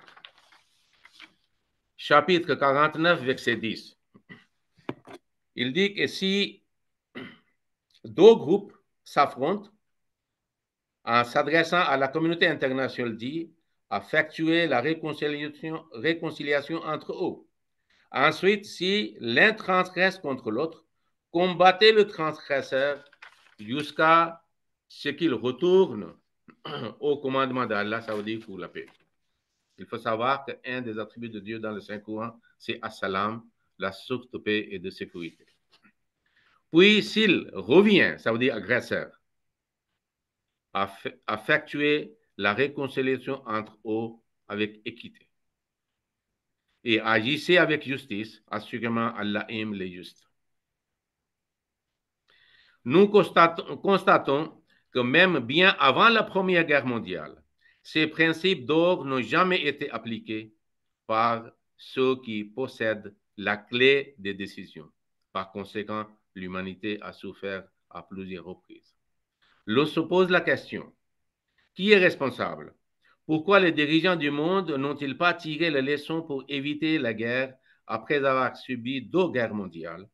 chapitre 49, verset 10, il dit que si deux groupes s'affrontent, en s'adressant à la communauté internationale, dit effectuer la réconciliation entre eux. Ensuite, si l'un transgresse contre l'autre, combattez le transgresseur jusqu'à ce qu'il retourne au commandement d'Allah, ça veut dire pour la paix. Il faut savoir qu'un des attributs de Dieu dans le Saint-Coran, c'est As-Salam, la source de paix et de sécurité. Puis, s'il revient, ça veut dire agresseur, effectuer la réconciliation entre eux avec équité. Et agissez avec justice, assurément Allah aime les justes. Nous constatons que même bien avant la Première Guerre mondiale, ces principes d'ordre n'ont jamais été appliqués par ceux qui possèdent la clé des décisions. Par conséquent, l'humanité a souffert à plusieurs reprises. L'on se pose la question, qui est responsable? Pourquoi les dirigeants du monde n'ont-ils pas tiré les leçons pour éviter la guerre après avoir subi 2 guerres mondiales?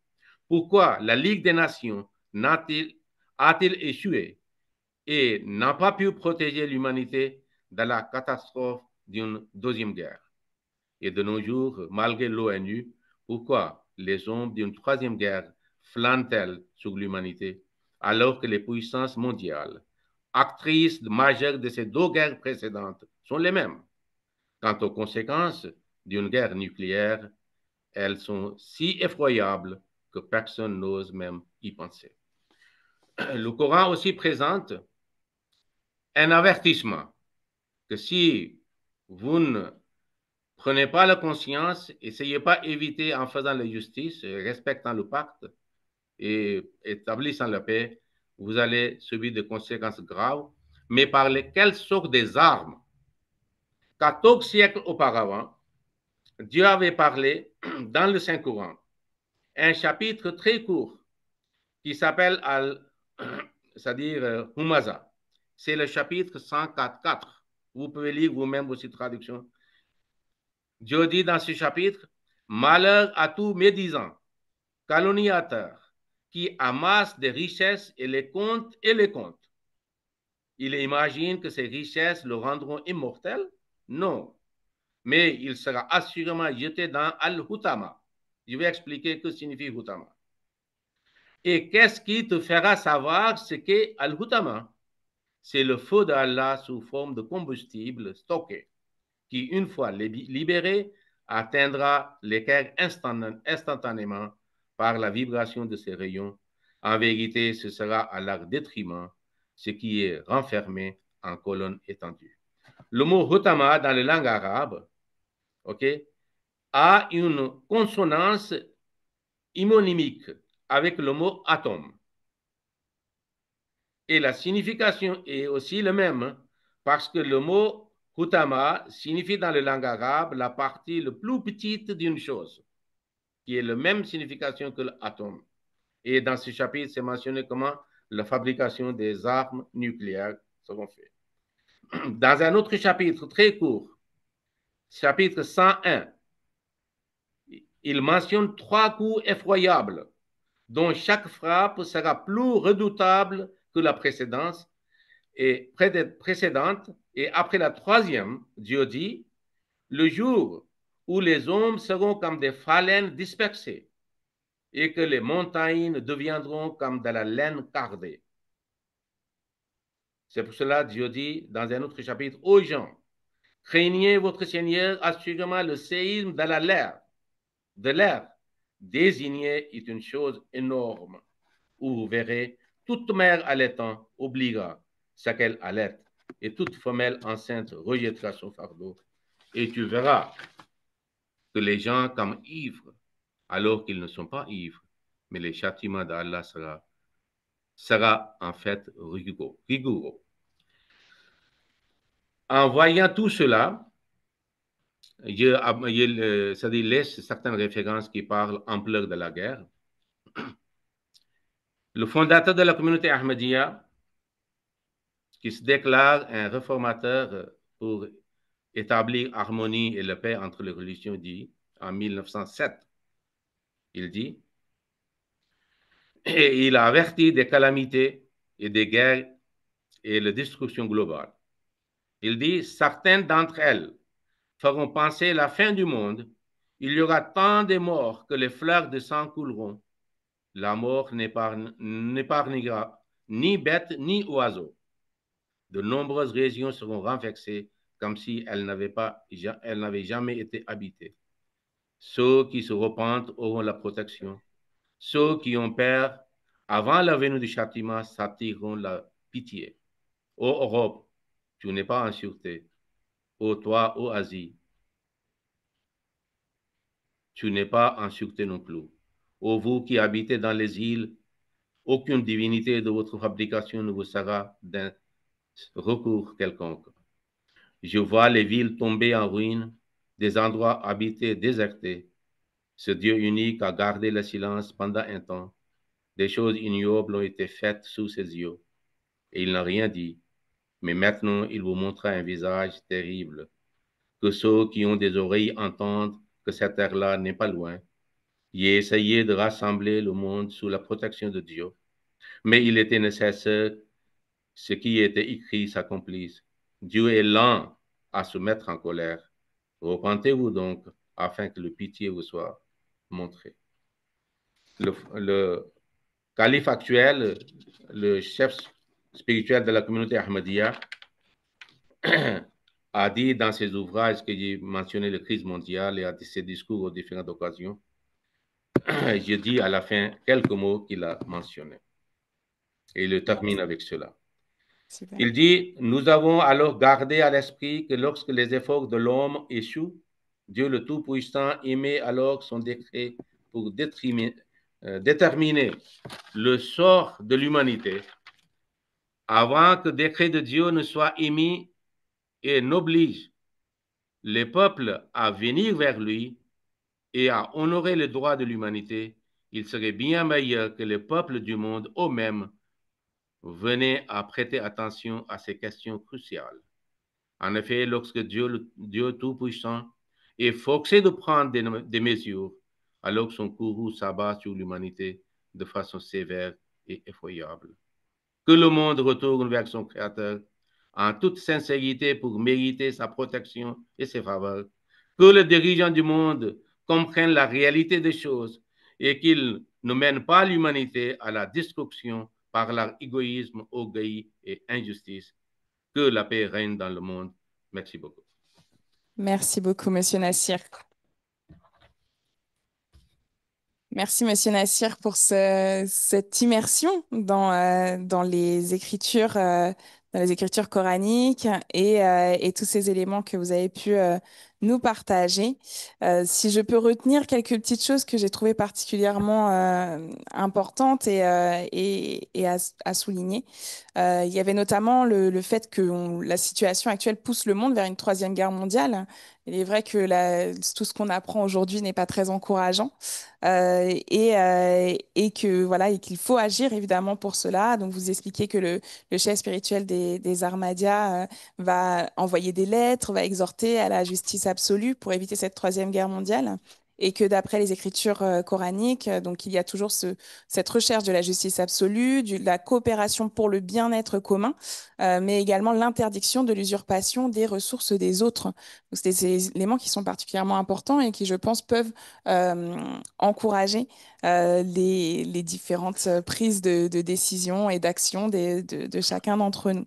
Pourquoi la Ligue des Nations a-t-il échoué et n'a pas pu protéger l'humanité de la catastrophe d'une 2e guerre? Et de nos jours, malgré l'ONU, pourquoi les ombres d'une 3e guerre flânent-elles sur l'humanité alors que les puissances mondiales, actrices majeures de ces 2 guerres précédentes, sont les mêmes? Quant aux conséquences d'une guerre nucléaire, elles sont si effroyables que personne n'ose même y penser. Le Coran aussi présente un avertissement que si vous ne prenez pas la conscience, essayez pas d'éviter en faisant la justice, respectant le pacte et établissant la paix, vous allez subir des conséquences graves, mais par lesquelles sortent des armes. 14 siècles auparavant, Dieu avait parlé dans le Saint-Coran, un chapitre très court qui s'appelle c'est-à-dire Humaza. C'est le chapitre 104.4. Vous pouvez lire vous-même aussi traduction. Dieu dit dans ce chapitre, malheur à tout médisant, calomniateur, qui amasse des richesses et les compte et les compte. Il imagine que ces richesses le rendront immortel? Non. Mais il sera assurément jeté dans Al-Hutama. Je vais expliquer ce que signifie Hutama. Et qu'est-ce qui te fera savoir ce qu'est Al-Hutama? C'est le feu d'Allah sous forme de combustible stocké, qui, une fois libéré, atteindra l'équerre instantanément par la vibration de ses rayons. En vérité, ce sera à leur détriment, ce qui est renfermé en colonne étendue. Le mot Hutama dans la langue arabe, a une consonance homonymique avec le mot atome. Et la signification est aussi la même, parce que le mot Hutama signifie dans la langue arabe la partie la plus petite d'une chose, qui est la même signification que l'atome. Et dans ce chapitre, c'est mentionné comment la fabrication des armes nucléaires seront faites. Dans un autre chapitre très court, chapitre 101, il mentionne 3 coups effroyables, dont chaque frappe sera plus redoutable que la précédente. Et après la 3e, Dieu dit, le jour où les hommes seront comme des phalènes dispersées et que les montagnes deviendront comme de la laine cardée. C'est pour cela Dieu dit dans un autre chapitre, aux gens, craignez votre Seigneur, assurément le séisme de l'air désigné est une chose énorme, où vous verrez toute mère allaitant oubliera ce qu'elle allaite, et toute femelle enceinte rejettera son fardeau. Et tu verras que les gens comme ivres, alors qu'ils ne sont pas ivres, mais le châtiment d'Allah sera en fait rigoureux. En voyant tout cela, ça laisse certaines références qui parlent ampleur de la guerre. Le fondateur de la communauté Ahmadiyya, qui se déclare un réformateur pour établir harmonie et la paix entre les religions, dit en 1907, il dit, et il a averti des calamités et des guerres et de la destruction globale. Il dit, certaines d'entre elles feront penser la fin du monde. Il y aura tant de morts que les fleuves de sang couleront. La mort n'épargnera ni bête ni oiseau. De nombreuses régions seront renversées comme si elles n'avaient jamais été habitées. Ceux qui se repentent auront la protection. Ceux qui ont peur avant la venue du châtiment s'attireront la pitié. Ô Europe, tu n'es pas en sûreté. Ô toi, ô Asie, tu n'es pas en sûreté non plus. Ô vous qui habitez dans les îles, aucune divinité de votre fabrication ne vous sera d'un recours quelconque. Je vois les villes tomber en ruine, des endroits habités désertés. Ce Dieu unique a gardé le silence pendant un temps. Des choses ignobles ont été faites sous ses yeux, et il n'a rien dit. Mais maintenant, il vous montre un visage terrible. Que ceux qui ont des oreilles entendent que cette terre-là n'est pas loin. J'ai essayé de rassembler le monde sous la protection de Dieu, mais il était nécessaire que ce qui était écrit s'accomplisse. Dieu est lent à se mettre en colère. Repentez-vous donc afin que le pitié vous soit montré. Le calife actuel, le chef spirituel de la communauté Ahmadiyya, a dit dans ses ouvrages que j'ai mentionné la crise mondiale et à ses discours aux différentes occasions, je dis à la fin quelques mots qu'il a mentionnés. Et il termine avec cela. Super. Il dit, nous avons alors gardé à l'esprit que lorsque les efforts de l'homme échouent, Dieu le Tout-Puissant émet alors son décret pour déterminer le sort de l'humanité avant que le décret de Dieu ne soit émis et n'oblige les peuples à venir vers lui et à honorer les droits de l'humanité. Il serait bien meilleur que les peuples du monde eux-mêmes venaient à prêter attention à ces questions cruciales. En effet, lorsque Dieu Tout-Puissant est forcé de prendre des mesures, alors son courroux s'abat sur l'humanité de façon sévère et effroyable. Que le monde retourne vers son Créateur en toute sincérité pour mériter sa protection et ses faveurs. Que les dirigeants du monde comprennent la réalité des choses et qu'ils ne mènent pas l'humanité à la destruction par leur égoïsme, orgueil et injustice. Que la paix règne dans le monde. Merci beaucoup. Merci beaucoup, Monsieur Nassir. Merci, Monsieur Nassir, pour cette immersion dans les écritures coraniques et tous ces éléments que vous avez pu nous partager. Si je peux retenir quelques petites choses que j'ai trouvées particulièrement importantes et à souligner, il y avait notamment le fait que la situation actuelle pousse le monde vers une troisième guerre mondiale. Il est vrai que tout ce qu'on apprend aujourd'hui n'est pas très encourageant. Et que voilà et qu'il faut agir évidemment pour cela. Donc vous expliquez que le chef spirituel des Ahmadiyya va envoyer des lettres, va exhorter à la justice absolue pour éviter cette troisième guerre mondiale. Et que d'après les écritures coraniques, donc il y a toujours cette recherche de la justice absolue, de la coopération pour le bien-être commun, mais également l'interdiction de l'usurpation des ressources des autres. Donc c'est des éléments qui sont particulièrement importants et qui, je pense, peuvent encourager les différentes prises de décision et d'action de chacun d'entre nous.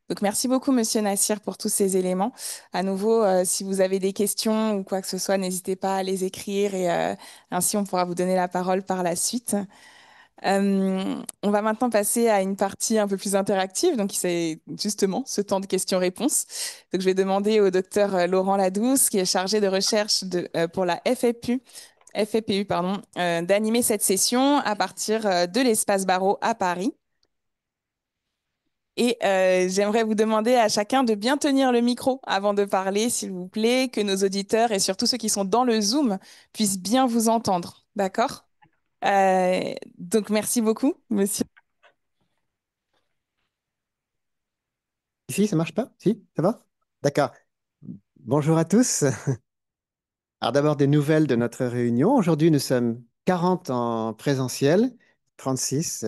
Donc, merci beaucoup, Monsieur Nassir, pour tous ces éléments. À nouveau, si vous avez des questions ou quoi que ce soit, n'hésitez pas à les écrire et ainsi on pourra vous donner la parole par la suite. On va maintenant passer à une partie un peu plus interactive, donc c'est justement ce temps de questions-réponses. Donc, je vais demander au docteur Laurent Ladouce, qui est chargé de recherche pour la FFPU, pardon, d'animer cette session à partir de l'espace Barreau à Paris. Et j'aimerais vous demander à chacun de bien tenir le micro avant de parler, s'il vous plaît, que nos auditeurs et surtout ceux qui sont dans le Zoom puissent bien vous entendre. D'accord? Donc, merci beaucoup, monsieur. Si, ça marche pas? Si, ça va? D'accord. Bonjour à tous. Alors d'abord des nouvelles de notre réunion. Aujourd'hui, nous sommes 40 en présentiel, 36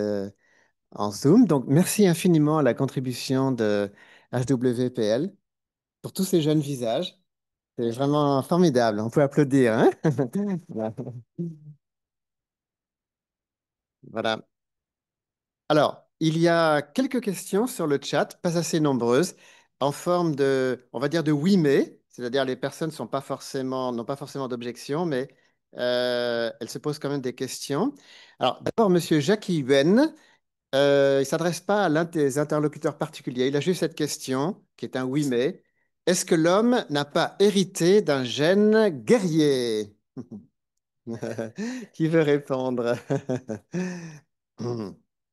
en Zoom. Donc merci infiniment à la contribution de HWPL pour tous ces jeunes visages. C'est vraiment formidable. On peut applaudir, hein? Voilà. Alors, il y a quelques questions sur le chat, pas assez nombreuses, en forme de, on va dire de oui mais, c'est-à-dire les personnes n'ont pas forcément d'objection, mais elles se posent quand même des questions. Alors, d'abord, Monsieur Jackie Yuen, il ne s'adresse pas à l'un des interlocuteurs particuliers, il a juste cette question, qui est un oui mais. Est-ce que l'homme n'a pas hérité d'un gène guerrier? Qui veut répondre?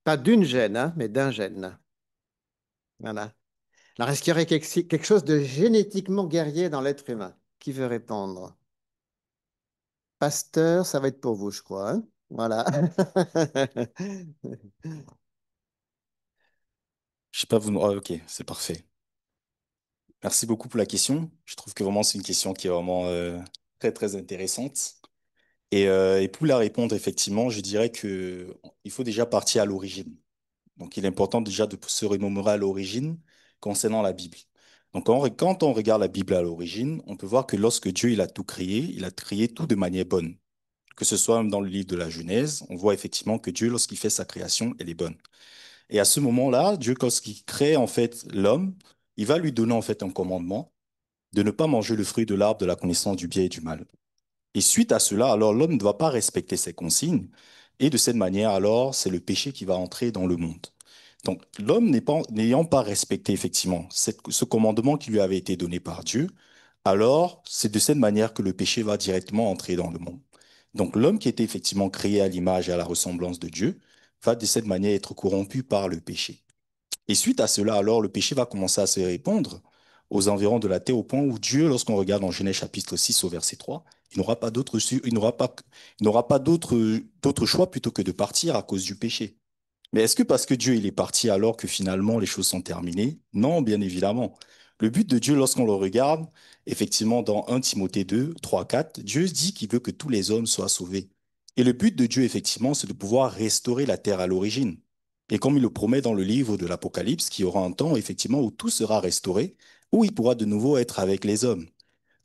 Pas d'une gène, hein, mais d'un gène. Voilà. Alors, est-ce qu'il y aurait quelque chose de génétiquement guerrier dans l'être humain? Qui veut répondre? Pasteur, ça va être pour vous, je crois, hein. Voilà. Je sais pas, vous... ah, ok, c'est parfait. Merci beaucoup pour la question. Je trouve que vraiment c'est une question qui est vraiment très très intéressante. Et pour la répondre, effectivement, je dirais que il faut déjà partir à l'origine. Donc, il est important déjà de se remémorer à l'origine concernant la Bible. Donc, quand on regarde la Bible à l'origine, on peut voir que lorsque Dieu il a tout créé, il a créé tout de manière bonne. Que ce soit même dans le livre de la Genèse, on voit effectivement que Dieu, lorsqu'il fait sa création, elle est bonne. Et à ce moment-là, Dieu, lorsqu'il crée en fait l'homme, il va lui donner en fait un commandement de ne pas manger le fruit de l'arbre de la connaissance du bien et du mal. Et suite à cela, alors l'homme ne va pas respecter ses consignes. Et de cette manière, alors, c'est le péché qui va entrer dans le monde. Donc, l'homme n'ayant pas respecté effectivement ce commandement qui lui avait été donné par Dieu, alors c'est de cette manière que le péché va directement entrer dans le monde. Donc, l'homme qui était effectivement créé à l'image et à la ressemblance de Dieu va de cette manière être corrompu par le péché. Et suite à cela, alors, le péché va commencer à se répandre aux environs de la terre au point où Dieu, lorsqu'on regarde en Genèse chapitre 6 au verset 3, il n'aura pas d'autre choix plutôt que de partir à cause du péché. Mais est-ce que parce que Dieu il est parti alors que finalement les choses sont terminées? Non, bien évidemment. Le but de Dieu, lorsqu'on le regarde, effectivement, dans 1 Timothée 2, 3, 4, Dieu dit qu'il veut que tous les hommes soient sauvés. Et le but de Dieu, effectivement, c'est de pouvoir restaurer la terre à l'origine. Et comme il le promet dans le livre de l'Apocalypse, qu'il y aura un temps, effectivement, où tout sera restauré, où il pourra de nouveau être avec les hommes.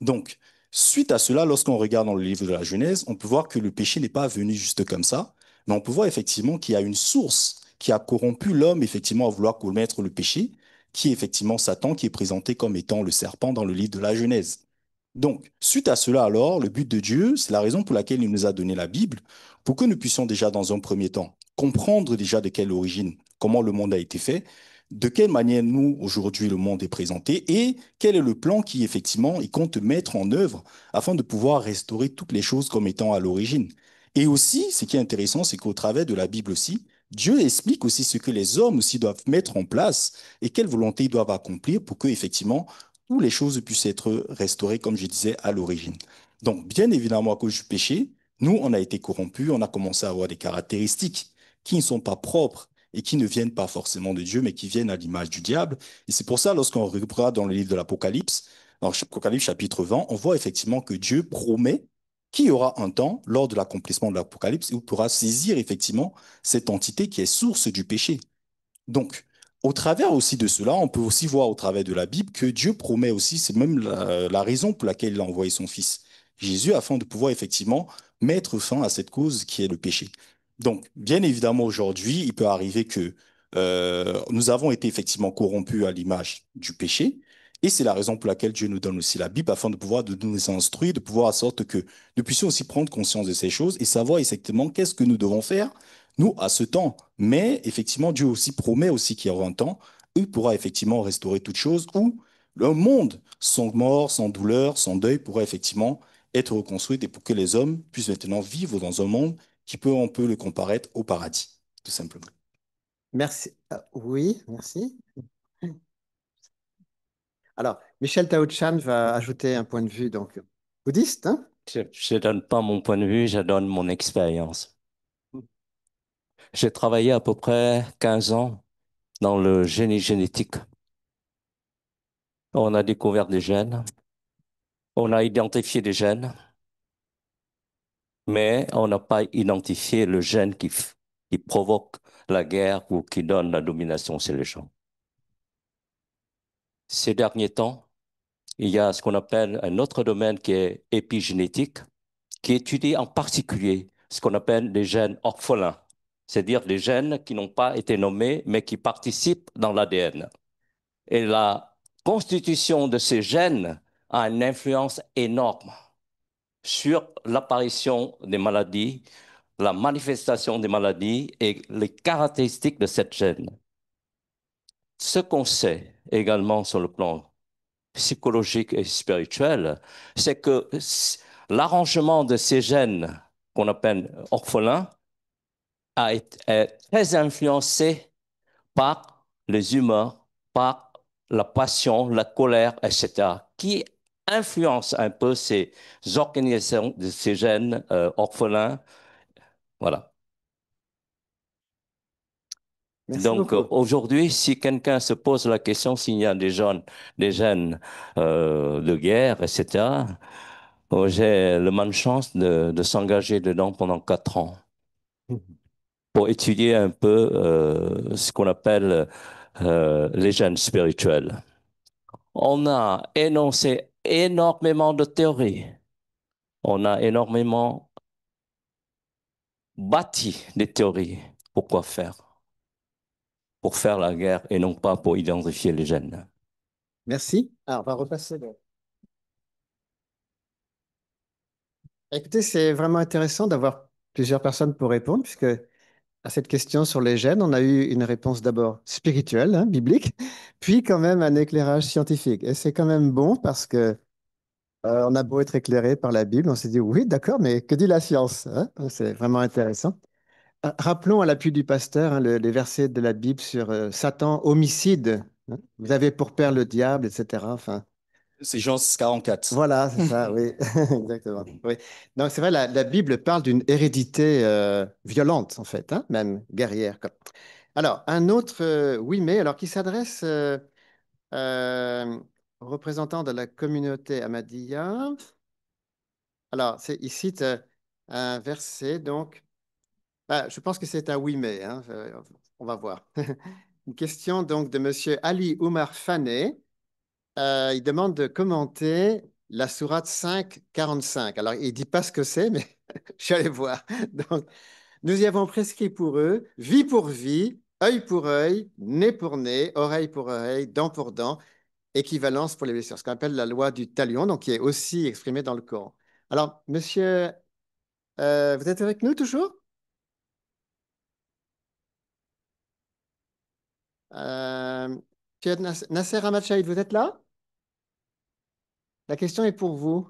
Donc, suite à cela, lorsqu'on regarde dans le livre de la Genèse, on peut voir que le péché n'est pas venu juste comme ça, mais on peut voir effectivement qu'il y a une source qui a corrompu l'homme, effectivement, à vouloir commettre le péché, qui est effectivement Satan, qui est présenté comme étant le serpent dans le livre de la Genèse. Donc, suite à cela, alors, le but de Dieu, c'est la raison pour laquelle il nous a donné la Bible, pour que nous puissions déjà, dans un premier temps, comprendre déjà de quelle origine, comment le monde a été fait, de quelle manière nous, aujourd'hui, le monde est présenté, et quel est le plan qui, effectivement, il compte mettre en œuvre afin de pouvoir restaurer toutes les choses comme étant à l'origine. Et aussi, ce qui est intéressant, c'est qu'au travers de la Bible aussi, Dieu explique aussi ce que les hommes aussi doivent mettre en place et quelle volonté ils doivent accomplir pour que, effectivement, toutes les choses puissent être restaurées, comme je disais, à l'origine. Donc, bien évidemment, à cause du péché, nous, on a été corrompus, on a commencé à avoir des caractéristiques qui ne sont pas propres et qui ne viennent pas forcément de Dieu, mais qui viennent à l'image du diable. Et c'est pour ça, lorsqu'on regarde dans le livre de l'Apocalypse, dans l'Apocalypse chapitre 20, on voit effectivement que Dieu promet qu'il y aura un temps, lors de l'accomplissement de l'Apocalypse, où il pourra saisir effectivement cette entité qui est source du péché. Donc, au travers aussi de cela, on peut aussi voir au travers de la Bible que Dieu promet aussi, c'est même la raison pour laquelle il a envoyé son Fils Jésus, afin de pouvoir effectivement mettre fin à cette cause qui est le péché. Donc, bien évidemment, aujourd'hui, il peut arriver que nous avons été effectivement corrompus à l'image du péché, et c'est la raison pour laquelle Dieu nous donne aussi la Bible, afin de pouvoir de nous instruire, de pouvoir à sorte que nous puissions aussi prendre conscience de ces choses et savoir exactement qu'est-ce que nous devons faire nous, à ce temps. Mais effectivement, Dieu aussi promet aussi qu'il y aura un temps où il pourra effectivement restaurer toutes choses, où le monde, sans mort, sans douleur, sans deuil, pourra effectivement être reconstruit et pour que les hommes puissent maintenant vivre dans un monde qui peut, on peut le comparer au paradis, tout simplement. Merci. Oui, merci. Alors, Michel Taoutchan va ajouter un point de vue donc bouddhiste, hein? Je ne donne pas mon point de vue, je donne mon expérience. J'ai travaillé à peu près 15 ans dans le génie génétique. On a découvert des gènes, on a identifié des gènes, mais on n'a pas identifié le gène qui provoque la guerre ou qui donne la domination sur les gens. Ces derniers temps, il y a ce qu'on appelle un autre domaine qui est épigénétique, qui étudie en particulier ce qu'on appelle les gènes orphelins. c'est-à-dire les gènes qui n'ont pas été nommés, mais qui participent dans l'ADN. Et la constitution de ces gènes a une influence énorme sur l'apparition des maladies, la manifestation des maladies et les caractéristiques de cette gène. Ce qu'on sait également sur le plan psychologique et spirituel, c'est que l'arrangement de ces gènes qu'on appelle orphelins est très influencé par les humeurs, par la passion, la colère, etc., qui influencent un peu ces organisations de ces gènes orphelins. Voilà. Merci Donc beaucoup. aujourd'hui, si quelqu'un se pose la question s'il y a des jeunes de guerre, etc., j'ai le malchance de s'engager dedans pendant 4 ans pour étudier un peu ce qu'on appelle les gènes spirituels. On a énoncé énormément de théories. On a énormément bâti des théories. Pourquoi faire? Pour faire la guerre et non pas pour identifier les gènes. Merci. Alors, on va repasser. Écoutez, c'est vraiment intéressant d'avoir plusieurs personnes pour répondre, puisque à cette question sur les gènes, on a eu une réponse d'abord spirituelle, hein, biblique, puis quand même un éclairage scientifique. Et c'est quand même bon parce que on a beau être éclairé par la Bible, on s'est dit oui, d'accord, mais que dit la science, hein? C'est vraiment intéressant. Rappelons à l'appui du pasteur, hein, les versets de la Bible sur Satan, homicide, hein. Vous avez pour père le diable, etc. Enfin, C'est Jean 44. voilà, c'est ça, oui, exactement. Oui. Donc, c'est vrai, la Bible parle d'une hérédité violente, en fait, hein, même guerrière. Alors, un autre oui, mais alors qui s'adresse euh, aux représentants de la communauté Ahmadiyya. Alors, il cite un verset, donc, je pense que c'est un oui, mais, hein, on va voir. Une question donc de Monsieur Ali Oumar Fané. Il demande de commenter la sourate 5:45. Alors, il dit pas ce que c'est, mais je suis allé voir. Donc, nous y avons prescrit pour eux vie pour vie, œil pour œil, nez pour nez, oreille pour oreille, dent pour dent, équivalence pour les blessures, ce qu'on appelle la loi du talion, donc qui est aussi exprimée dans le Coran. Alors, monsieur, vous êtes avec nous toujours? Euh, Monsieur Nasser Ahmad Chaïd, vous êtes là? La question est pour vous.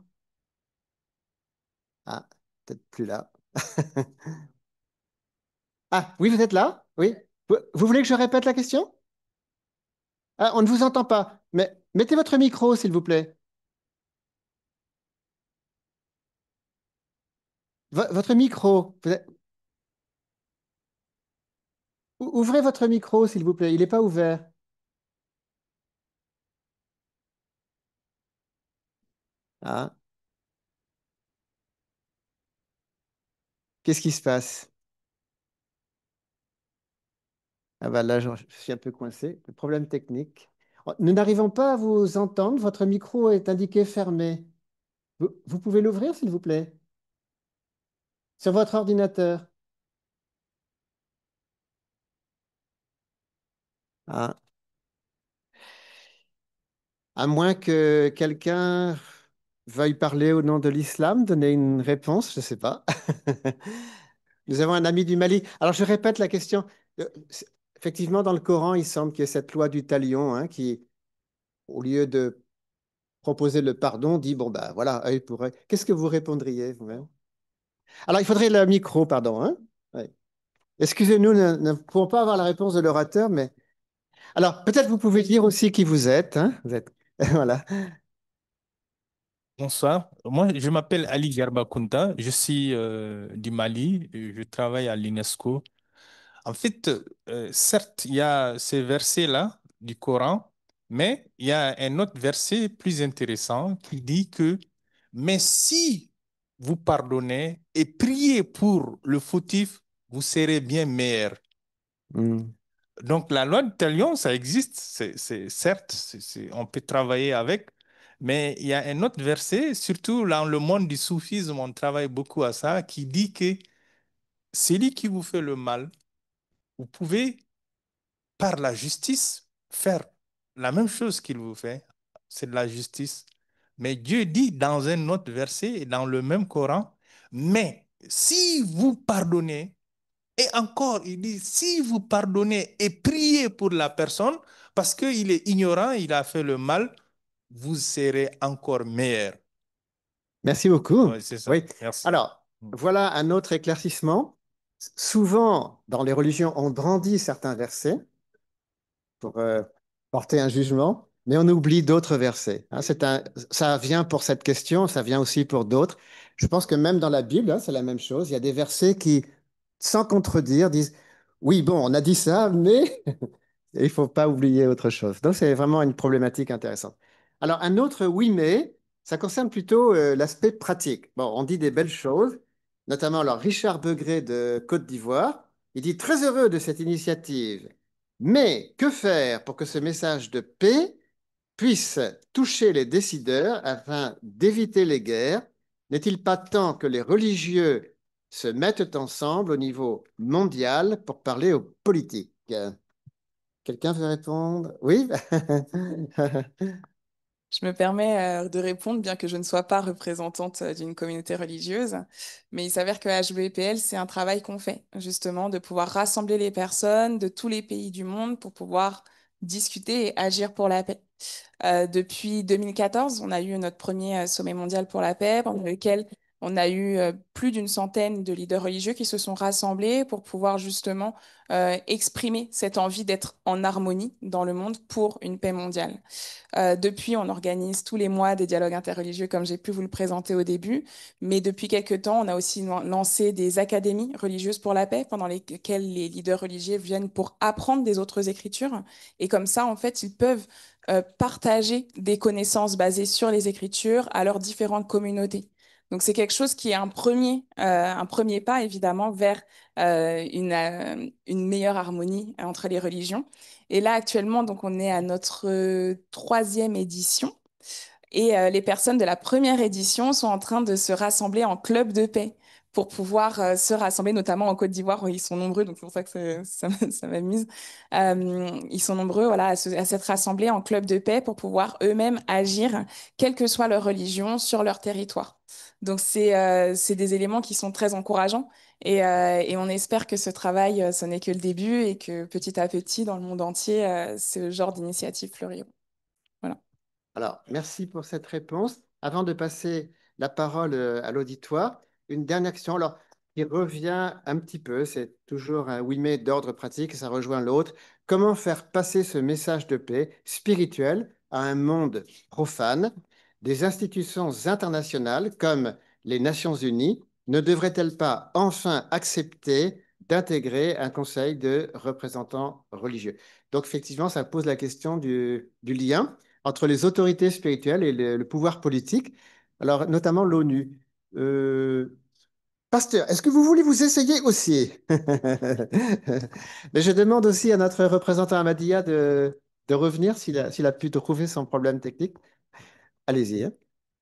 Ah, peut-être plus là. Ah, oui, vous êtes là? Oui. Vous voulez que je répète la question? Ah, on ne vous entend pas. Mais mettez votre micro, s'il vous plaît. Votre micro. Ouvrez votre micro, s'il vous plaît. Il n'est pas ouvert. Ah, qu'est-ce qui se passe? Ah bah là, je suis un peu coincé. Problème technique. Oh, nous n'arrivons pas à vous entendre. Votre micro est indiqué fermé. Vous pouvez l'ouvrir, s'il vous plaît, sur votre ordinateur. Ah, à moins que quelqu'un veuille parler au nom de l'islam, donner une réponse, je ne sais pas. Nous avons un ami du Mali. Alors, je répète la question. Effectivement, dans le Coran, il semble qu'il y ait cette loi du talion, hein, qui, au lieu de proposer le pardon, dit, bon, ben voilà, œil pour œil. Qu'est-ce que vous répondriez vous-même? Alors, il faudrait le micro, pardon, hein? Oui. Excusez-nous, nous ne pouvons pas avoir la réponse de l'orateur, mais... Alors, peut-être vous pouvez dire aussi qui vous êtes, hein? Vous êtes... Voilà. Bonsoir, moi je m'appelle Ali Garba Kounta, je suis du Mali, et je travaille à l'UNESCO. En fait, certes, il y a ces versets-là du Coran, mais il y a un autre verset plus intéressant qui dit que, mais si vous pardonnez et priez pour le fautif, vous serez bien meilleur. Hmm. Donc, la loi de talion, ça existe, certes, on peut travailler avec, mais il y a un autre verset, surtout dans le monde du soufisme, on travaille beaucoup à ça, qui dit que celui qui vous fait le mal, vous pouvez, par la justice, faire la même chose qu'il vous fait. C'est de la justice. Mais Dieu dit dans un autre verset, et dans le même Coran, mais si vous pardonnez, et encore, il dit, si vous pardonnez et priez pour la personne, parce qu'il est ignorant, il a fait le mal, vous serez encore meilleur. Merci beaucoup. Ouais, c'est ça. Oui. Merci. Alors, voilà un autre éclaircissement. Souvent, dans les religions, on brandit certains versets pour porter un jugement, mais on oublie d'autres versets. Hein. Ça vient pour cette question, ça vient aussi pour d'autres. Je pense que même dans la Bible, hein, c'est la même chose. Il y a des versets qui, sans contredire, disent, oui, bon, on a dit ça, mais il ne faut pas oublier autre chose. Donc, c'est vraiment une problématique intéressante. Alors, un autre oui, mais, ça concerne plutôt l'aspect pratique. Bon, on dit des belles choses, notamment alors, Richard Begré de Côte d'Ivoire. Il dit très heureux de cette initiative. Mais que faire pour que ce message de paix puisse toucher les décideurs afin d'éviter les guerres? N'est-il pas temps que les religieux se mettent ensemble au niveau mondial pour parler aux politiques? Quelqu'un veut répondre? Oui? Je me permets de répondre, bien que je ne sois pas représentante d'une communauté religieuse, mais il s'avère que HBPL, c'est un travail qu'on fait, justement, de pouvoir rassembler les personnes de tous les pays du monde pour pouvoir discuter et agir pour la paix. Depuis 2014, on a eu notre premier sommet mondial pour la paix, pendant lequel on a eu plus d'une centaine de leaders religieux qui se sont rassemblés pour pouvoir justement exprimer cette envie d'être en harmonie dans le monde pour une paix mondiale. Depuis, on organise tous les mois des dialogues interreligieux, comme j'ai pu vous le présenter au début. Mais depuis quelques temps, on a aussi lancé des académies religieuses pour la paix, pendant lesquelles les leaders religieux viennent pour apprendre des autres écritures. Et comme ça, en fait, ils peuvent partager des connaissances basées sur les écritures à leurs différentes communautés. Donc c'est quelque chose qui est un premier pas, évidemment, vers une meilleure harmonie entre les religions. Et là, actuellement, donc, on est à notre troisième édition. Et les personnes de la première édition sont en train de se rassembler en club de paix pour pouvoir se rassembler, notamment en Côte d'Ivoire, où ils sont nombreux, donc c'est pour ça que ça m'amuse. Ils sont nombreux, voilà, à s'être rassemblés en club de paix pour pouvoir eux-mêmes agir, quelle que soit leur religion, sur leur territoire. Donc c'est des éléments qui sont très encourageants et on espère que ce travail, ce n'est que le début et que petit à petit, dans le monde entier, ce genre d'initiatives fleuriront. Voilà. Alors, merci pour cette réponse. Avant de passer la parole à l'auditoire, une dernière question. Alors, qui revient un petit peu, c'est toujours un oui mais d'ordre pratique, ça rejoint l'autre. Comment faire passer ce message de paix spirituel à un monde profane? Des institutions internationales comme les Nations Unies ne devraient-elles pas enfin accepter d'intégrer un conseil de représentants religieux? Donc, effectivement, ça pose la question du lien entre les autorités spirituelles et le pouvoir politique, alors notamment l'ONU. Pasteur, est-ce que vous voulez vous essayer aussi? Mais je demande aussi à notre représentant Ahmadiyya de revenir s'il a pu trouver son problème technique. Allez-y. Hein.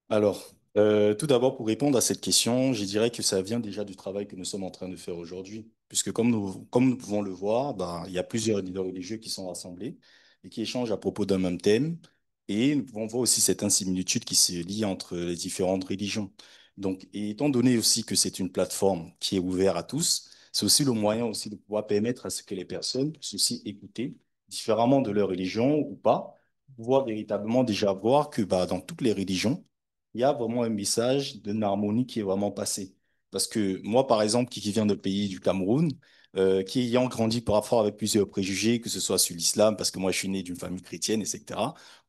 Alors, tout d'abord, pour répondre à cette question, je dirais que ça vient déjà du travail que nous sommes en train de faire aujourd'hui. Puisque comme nous pouvons le voir, ben, il y a plusieurs leaders religieux qui sont rassemblés et qui échangent à propos d'un même thème. Et nous pouvons voir aussi cette insimilitude qui se lie entre les différentes religions. Donc, et étant donné aussi que c'est une plateforme qui est ouverte à tous, c'est aussi le moyen aussi de pouvoir permettre à ce que les personnes puissent aussi écouter, différemment de leur religion ou pas, pouvoir véritablement déjà voir que bah, dans toutes les religions, il y a vraiment un message d'une harmonie qui est vraiment passé. Parce que moi, par exemple, qui viens de pays du Cameroun, qui ayant grandi parfois avec plusieurs préjugés, que ce soit sur l'islam, parce que moi, je suis né d'une famille chrétienne, etc.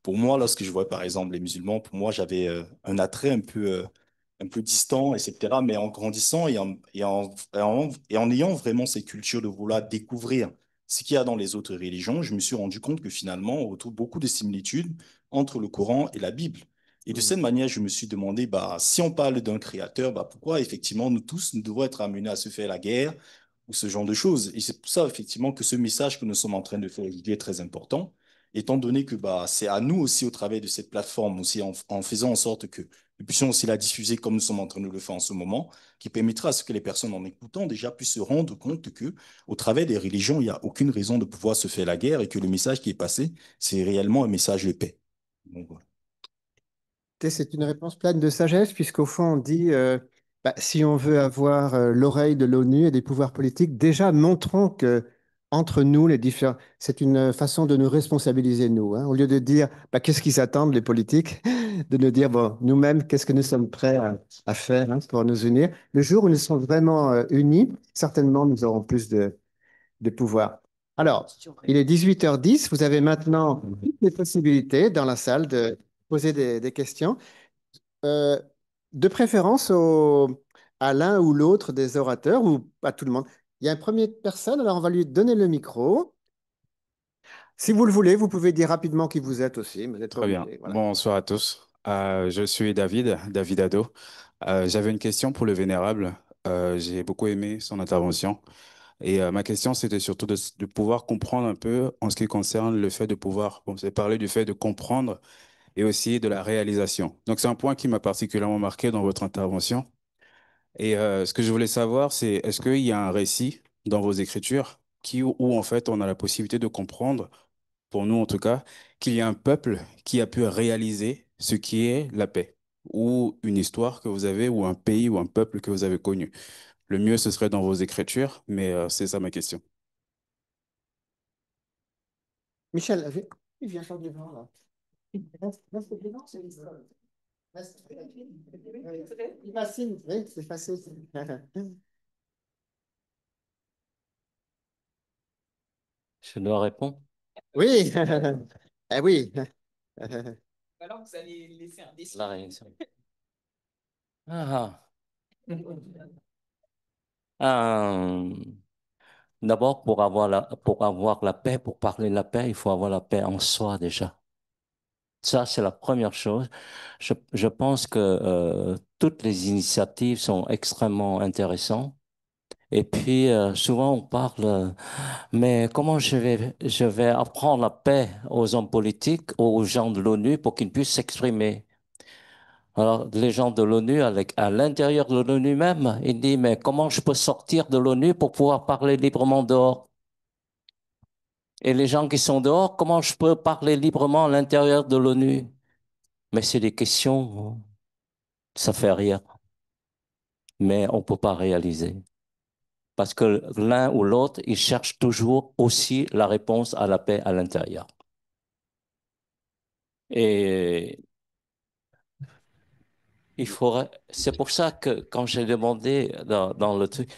Pour moi, lorsque je vois, par exemple, les musulmans, pour moi, j'avais un attrait un peu distant, etc. Mais en grandissant et en ayant vraiment cette culture de vouloir découvrir ce qu'il y a dans les autres religions, je me suis rendu compte que finalement, on retrouve beaucoup de similitudes entre le Coran et la Bible. Et de cette manière, je me suis demandé, bah, si on parle d'un créateur, bah, pourquoi effectivement nous tous, nous devons être amenés à se faire la guerre ou ce genre de choses. Et c'est pour ça effectivement que ce message que nous sommes en train de faire aujourd'hui est très important, étant donné que bah, c'est à nous aussi au travers de cette plateforme, aussi en faisant en sorte que nous puissions aussi la diffuser comme nous sommes en train de le faire en ce moment, qui permettra à ce que les personnes en écoutant déjà puissent se rendre compte que, au travers des religions, il n'y a aucune raison de pouvoir se faire la guerre et que le message qui est passé, c'est réellement un message de paix. Donc, voilà. C'est une réponse pleine de sagesse, puisqu'au fond, on dit, bah, si on veut avoir l'oreille de l'ONU et des pouvoirs politiques, déjà montrons que entre nous, les différents, c'est une façon de nous responsabiliser, nous, hein. Au lieu de dire, bah, qu'est-ce qu'ils attendent, les politiques, de nous dire, bon, nous-mêmes, qu'est-ce que nous sommes prêts à faire, hein, pour nous unir. Le jour où nous serons vraiment unis, certainement, nous aurons plus de pouvoir. Alors, il est 18h10. Vous avez maintenant toutes les possibilités dans la salle de poser des questions. Euh, de préférence à l'un ou l'autre des orateurs ou à tout le monde. Il y a une première personne, alors on va lui donner le micro. Si vous le voulez, vous pouvez dire rapidement qui vous êtes aussi, mais vous n'êtes pas Très bien. obligé. Voilà. Bonsoir à tous. Je suis David Ado. J'avais une question pour le Vénérable. J'ai beaucoup aimé son intervention. Et ma question, c'était surtout de pouvoir comprendre un peu en ce qui concerne le fait de pouvoir, bon, c'est parler du fait de comprendre et aussi de la réalisation. Donc, c'est un point qui m'a particulièrement marqué dans votre intervention. Et ce que je voulais savoir, c'est est-ce qu'il y a un récit dans vos écritures où en fait on a la possibilité de comprendre, pour nous en tout cas, qu'il y a un peuple qui a pu réaliser ce qui est la paix, ou une histoire que vous avez, ou un pays ou un peuple que vous avez connu. Le mieux, ce serait dans vos écritures, mais c'est ça ma question. Michel, il vient faire devant là. Reste devant, c'est reste- Il fascine, oui, c'est facile. Je dois répondre. Oui, eh oui. Alors, vous allez laisser un défi. La réaction. Ah, ah. D'abord, pour avoir la paix, pour parler de la paix, il faut avoir la paix en soi déjà. Ça, c'est la première chose. Je pense que toutes les initiatives sont extrêmement intéressantes. Et puis, souvent, on parle, mais comment je vais apprendre la paix aux hommes politiques, aux gens de l'ONU pour qu'ils puissent s'exprimer? Alors, les gens de l'ONU, à l'intérieur de l'ONU même, ils disent, mais comment je peux sortir de l'ONU pour pouvoir parler librement dehors? Et les gens qui sont dehors, comment je peux parler librement à l'intérieur de l'ONU? Mais c'est des questions, ça fait rire, mais on peut pas réaliser. Parce que l'un ou l'autre, ils cherchent toujours aussi la réponse à la paix à l'intérieur. Et c'est pour ça que quand j'ai demandé dans le truc,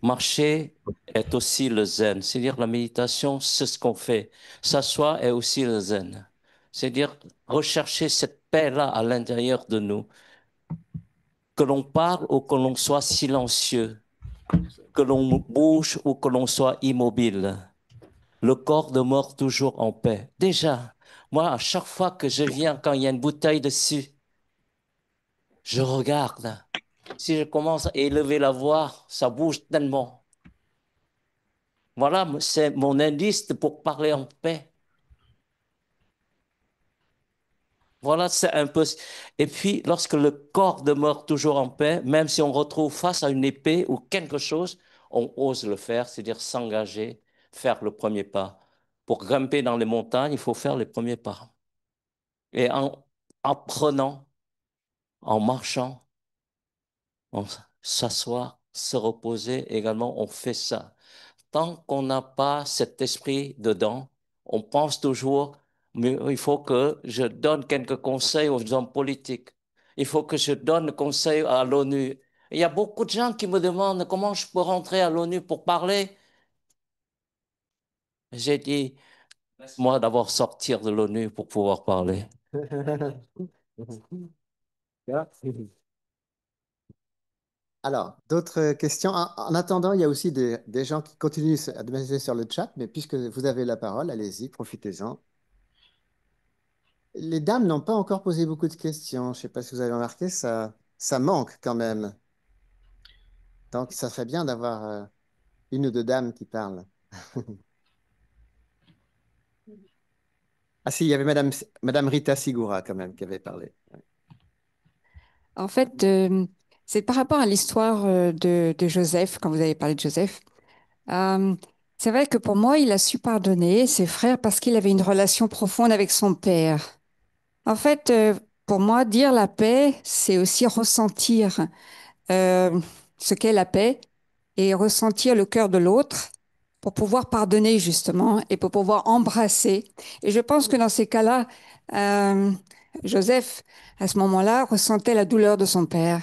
marcher est aussi le zen. C'est-à-dire la méditation, c'est ce qu'on fait. S'asseoir est aussi le zen. C'est-à-dire rechercher cette paix-là à l'intérieur de nous. Que l'on parle ou que l'on soit silencieux, que l'on bouge ou que l'on soit immobile. Le corps demeure toujours en paix. Déjà, moi, à chaque fois que je viens, quand il y a une bouteille dessus, je regarde. Si je commence à élever la voix, ça bouge tellement. Voilà, c'est mon indice pour parler en paix. Voilà, c'est un peu. Et puis, lorsque le corps demeure toujours en paix, même si on retrouve face à une épée ou quelque chose, on ose le faire, c'est-à-dire s'engager, faire le premier pas. Pour grimper dans les montagnes, il faut faire les premiers pas. Et en apprenant, en marchant, on s'asseoir, se reposer, également, on fait ça. Tant qu'on n'a pas cet esprit dedans, on pense toujours, mais il faut que je donne quelques conseils aux hommes politiques. Il faut que je donne conseil à l'ONU. Il y a beaucoup de gens qui me demandent comment je peux rentrer à l'ONU pour parler. J'ai dit, moi d'abord sortir de l'ONU pour pouvoir parler. Alors, d'autres questions? En attendant, il y a aussi des gens qui continuent à demander sur le chat, mais puisque vous avez la parole, allez-y, profitez-en. Les dames n'ont pas encore posé beaucoup de questions. Je ne sais pas si vous avez remarqué, ça manque quand même. Donc, ça serait bien d'avoir une ou deux dames qui parlent. Ah si, il y avait Madame Rita Sigura quand même qui avait parlé. En fait, c'est par rapport à l'histoire de Joseph, quand vous avez parlé de Joseph. Euh, c'est vrai que pour moi, il a su pardonner ses frères parce qu'il avait une relation profonde avec son père. En fait, pour moi, dire la paix, c'est aussi ressentir euh, ce qu'est la paix et ressentir le cœur de l'autre pour pouvoir pardonner justement et pour pouvoir embrasser. Et je pense que dans ces cas-là, euh, Joseph, à ce moment-là, ressentait la douleur de son père.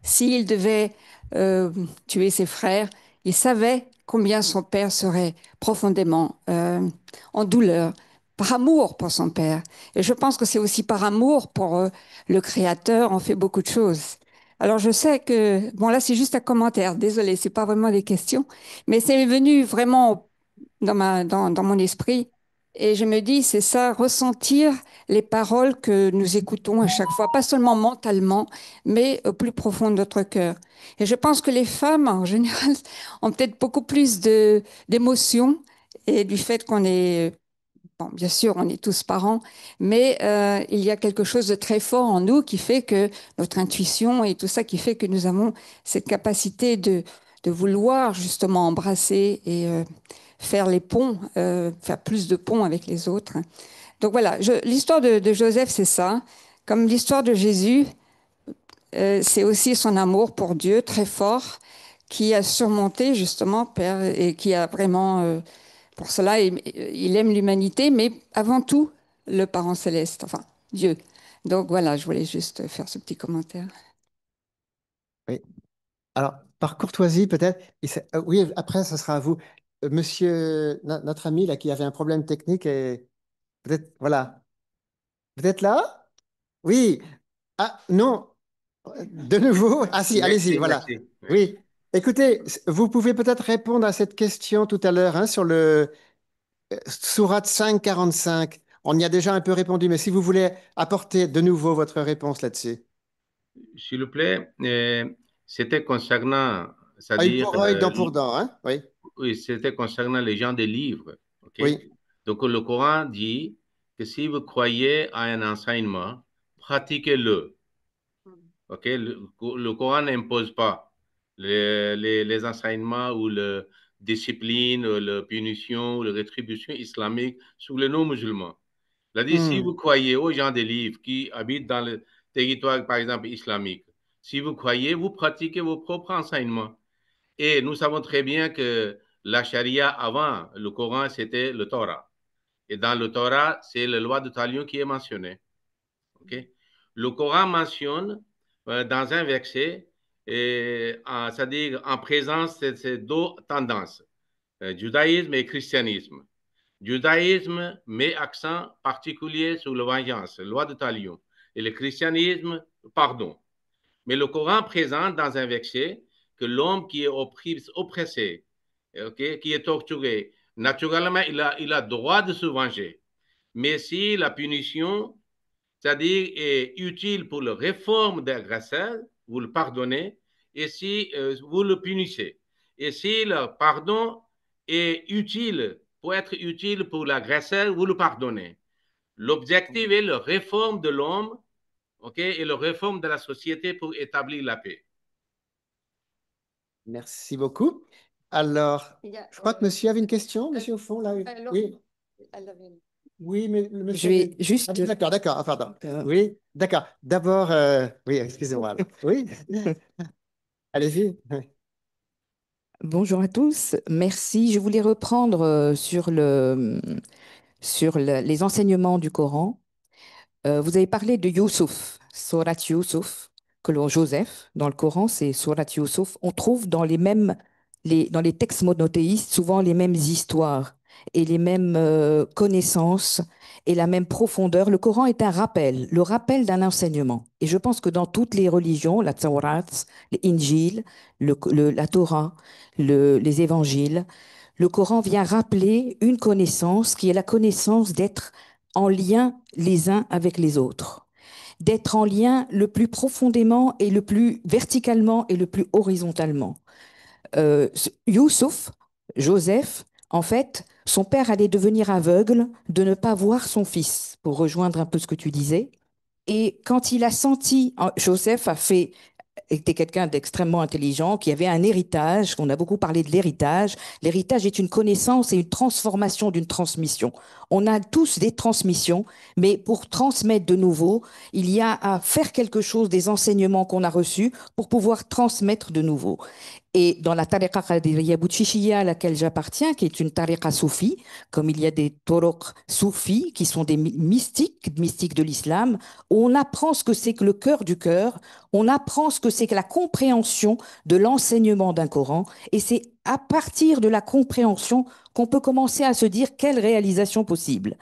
S'il devait euh, tuer ses frères, il savait combien son père serait profondément en douleur, par amour pour son père. Et je pense que c'est aussi par amour pour le Créateur, on fait beaucoup de choses. Alors je sais que, bon là c'est juste un commentaire, désolé, c'est pas vraiment des questions, mais c'est venu vraiment dans mon esprit et je me dis c'est ça, ressentir les paroles que nous écoutons à chaque fois, pas seulement mentalement, mais au plus profond de notre cœur. Et je pense que les femmes en général ont peut-être beaucoup plus d'émotions et du fait qu'on est bon, bien sûr, on est tous parents, mais il y a quelque chose de très fort en nous qui fait que notre intuition et tout ça qui fait que nous avons cette capacité de vouloir justement embrasser et faire les ponts, faire plus de ponts avec les autres. Donc voilà, l'histoire de Joseph, c'est ça. Comme l'histoire de Jésus, c'est aussi son amour pour Dieu très fort qui a surmonté justement Père et qui a vraiment pour cela, il aime l'humanité, mais avant tout, le parent céleste, enfin, Dieu. Donc voilà, je voulais juste faire ce petit commentaire. Oui. Alors, par courtoisie, peut-être, oui, après, ce sera à vous. Monsieur, notre ami là, qui avait un problème technique, et peut-être, voilà. Vous êtes là? Oui. Ah, non. De nouveau? Ah si, allez-y, Merci, voilà. merci. Oui. Oui. Écoutez, vous pouvez peut-être répondre à cette question tout à l'heure hein, sur le Sourate 5:45. On y a déjà un peu répondu, mais si vous voulez apporter de nouveau votre réponse là-dessus. S'il vous plaît, c'était concernant, Œil c'est-à-dire, pour œil, dent pour dent, hein? Oui. oui, c'était concernant les gens des livres. OK? Oui. Donc, le Coran dit que si vous croyez à un enseignement, pratiquez-le. OK? Le Coran n'impose pas les enseignements ou la discipline, ou la punition ou la rétribution islamique sur les non-musulmans. Il a dit, si vous croyez aux gens des livres qui habitent dans le territoire, par exemple, islamique, si vous croyez, vous pratiquez vos propres enseignements. Et nous savons très bien que la charia avant le Coran, c'était le Torah. Et dans le Torah, c'est la loi de Talion qui est mentionnée. Okay? Le Coran mentionne dans un verset, c'est-à-dire en présence de ces deux tendances, judaïsme et christianisme. Judaïsme met accent particulier sur la vengeance, loi de Talion, et le christianisme, pardon. Mais le Coran présente dans un verset que l'homme qui est oppressé, okay, qui est torturé, naturellement, il a droit de se venger. Mais si la punition, c'est-à-dire est utile pour la réforme de l'agresseur, vous le pardonnez, et si vous le punissez. Et si le pardon est utile, pour être utile pour l'agresseur, vous le pardonnez. L'objectif est la réforme de l'homme, okay, et la réforme de la société pour établir la paix. Merci beaucoup. Alors, je crois que monsieur avait une question, monsieur au fond, là. Oui. Oui, mais le monsieur. Je vais juste. Ah, d'accord, d'accord. Ah, pardon. Oui, d'accord. D'abord, oui, excusez-moi. Oui. Allez-y. Bonjour à tous, merci. Je voulais reprendre les enseignements du Coran. Vous avez parlé de Youssouf, Surat Youssouf, Joseph, dans le Coran, c'est Surat Youssouf. On trouve dans les textes monothéistes, souvent les mêmes histoires et les mêmes connaissances et la même profondeur. Le Coran est un rappel, le rappel d'un enseignement. Et je pense que dans toutes les religions, la Tawrat, l'Injil, la Torah, les évangiles, le Coran vient rappeler une connaissance qui est la connaissance d'être en lien les uns avec les autres, d'être en lien le plus profondément et le plus verticalement et le plus horizontalement. Youssouf, Joseph, en fait, son père allait devenir aveugle de ne pas voir son fils, pour rejoindre un peu ce que tu disais. Et quand il a senti, Joseph était quelqu'un d'extrêmement intelligent, qui avait un héritage, on a beaucoup parlé de l'héritage. L'héritage est une connaissance et une transformation d'une transmission. On a tous des transmissions, mais pour transmettre de nouveau, il y a à faire quelque chose des enseignements qu'on a reçus pour pouvoir transmettre de nouveau. Et dans la tariqa Qadiriya Boutchichiyya à laquelle j'appartiens, qui est une tariqa soufie, comme il y a des toroq soufis qui sont des mystiques de l'islam, où on apprend ce que c'est que le cœur du cœur, on apprend ce que c'est que la compréhension de l'enseignement d'un Coran, et c'est à partir de la compréhension qu'on peut commencer à se dire quelle réalisation possible.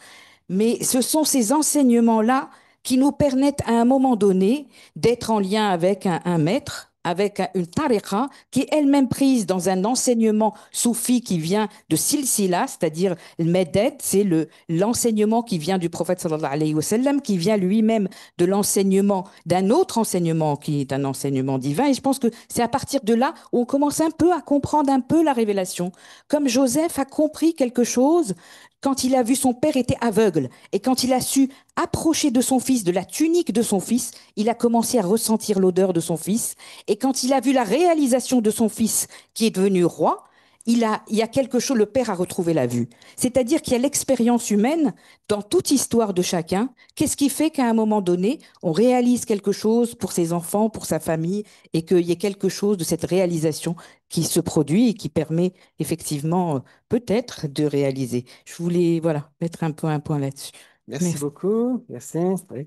Mais ce sont ces enseignements-là qui nous permettent à un moment donné d'être en lien avec un maître, avec une tariqa qui est elle-même prise dans un enseignement soufi qui vient de silsila, c'est-à-dire le meded, c'est l'enseignement qui vient du prophète sallallahu alayhi wa sallam, qui vient lui-même de l'enseignement d'un autre enseignement qui est un enseignement divin. Et je pense que c'est à partir de là où on commence un peu à comprendre un peu la révélation. Comme Joseph a compris quelque chose quand il a vu son père était aveugle et quand il a su approcher de son fils, de la tunique de son fils, il a commencé à ressentir l'odeur de son fils. Et quand il a vu la réalisation de son fils qui est devenu roi, il y a quelque chose, le père a retrouvé la vue. C'est-à-dire qu'il y a l'expérience humaine dans toute histoire de chacun. Qu'est-ce qui fait qu'à un moment donné, on réalise quelque chose pour ses enfants, pour sa famille, et qu'il y ait quelque chose de cette réalisation qui se produit et qui permet effectivement peut-être de réaliser. Je voulais voilà, mettre un peu un point là-dessus. Merci beaucoup. Merci. Oui.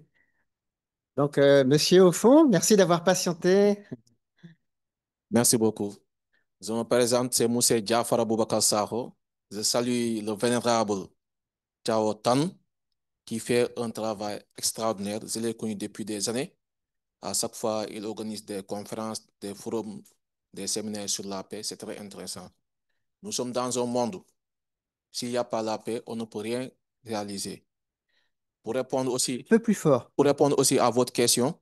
Donc, monsieur au fond, merci d'avoir patienté. Merci beaucoup. Je me présente, c'est Moussé Diafara Boubacar Sakho. Je salue le vénérable Chao Tan, qui fait un travail extraordinaire. Je l'ai connu depuis des années. À chaque fois, il organise des conférences, des forums, des séminaires sur la paix. C'est très intéressant. Nous sommes dans un monde. S'il n'y a pas la paix, on ne peut rien réaliser. Pour répondre aussi, un peu plus fort. Pour répondre aussi à votre question,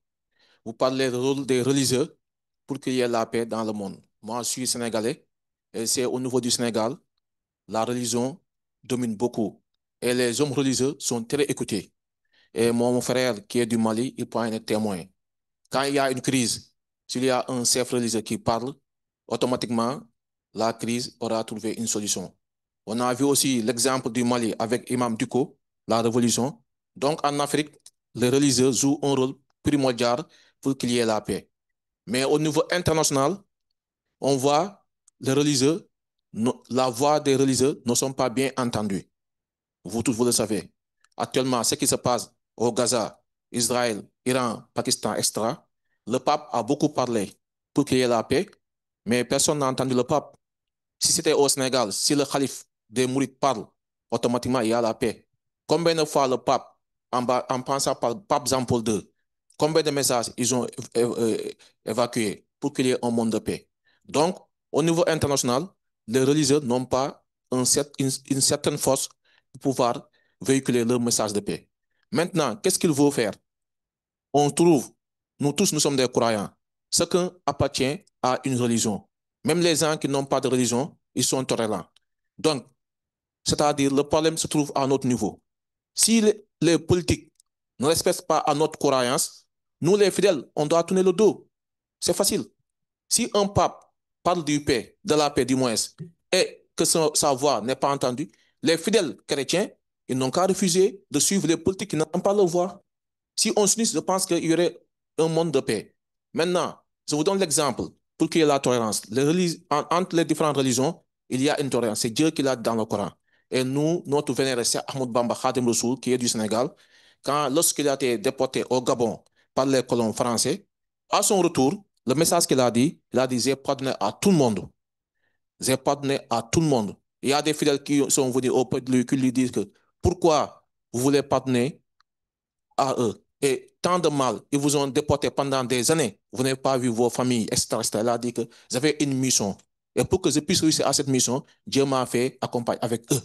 vous parlez du rôle des religieux pour qu'il y ait la paix dans le monde. Moi, je suis sénégalais et c'est au niveau du Sénégal, la religion domine beaucoup. Et les hommes religieux sont très écoutés. Et mon frère qui est du Mali, il peut en être témoin. Quand il y a une crise, s'il y a un chef religieux qui parle, automatiquement, la crise aura trouvé une solution. On a vu aussi l'exemple du Mali avec Imam Duko, la révolution. Donc, en Afrique, les religieux jouent un rôle primordial pour qu'il y ait la paix. Mais au niveau international, on voit les religieux, la voix des religieux ne sont pas bien entendues. Vous tous, vous le savez. Actuellement, ce qui se passe au Gaza, Israël, Iran, Pakistan, etc., le pape a beaucoup parlé pour qu'il y ait la paix, mais personne n'a entendu le pape. Si c'était au Sénégal, si le calife des Mourides parle, automatiquement, il y a la paix. Combien de fois le pape, en pensant par le pape Jean-Paul II, combien de messages ils ont évacués pour qu'il y ait un monde de paix? Donc, au niveau international, les religieux n'ont pas une certaine force pour pouvoir véhiculer leur message de paix. Maintenant, qu'est-ce qu'il faut faire? On trouve, nous tous, nous sommes des croyants. Chacun appartient à une religion. Même les gens qui n'ont pas de religion, ils sont tolérants. Donc, c'est-à-dire, le problème se trouve à notre niveau. Si les politiques ne respectent pas à notre croyance, nous, les fidèles, on doit tourner le dos. C'est facile. Si un pape parle du paix, de la paix du moins, et que sa voix n'est pas entendue, les fidèles chrétiens, ils n'ont qu'à refuser de suivre les politiques qui n'ont pas leur voix. Si on s'unit, je pense qu'il y aurait un monde de paix. Maintenant, je vous donne l'exemple pour qu'il y ait la tolérance. Entre les différentes religions, il y a une tolérance. C'est Dieu qui l'a dans le Coran. Et nous, notre vénéré, c'est Ahmed Bamba Khadim Rassoul, qui est du Sénégal, lorsqu'il a été déporté au Gabon par les colons français, à son retour, le message qu'il a dit, j'ai pardonné à tout le monde. J'ai pardonné à tout le monde. Il y a des fidèles qui sont venus auprès de lui, qui lui disent que pourquoi vous voulez pardonner à eux? Et tant de mal, ils vous ont déporté pendant des années. Vous n'avez pas vu vos familles, etc. Il a dit que vous avez une mission. Et pour que je puisse réussir à cette mission, Dieu m'a fait accompagner avec eux.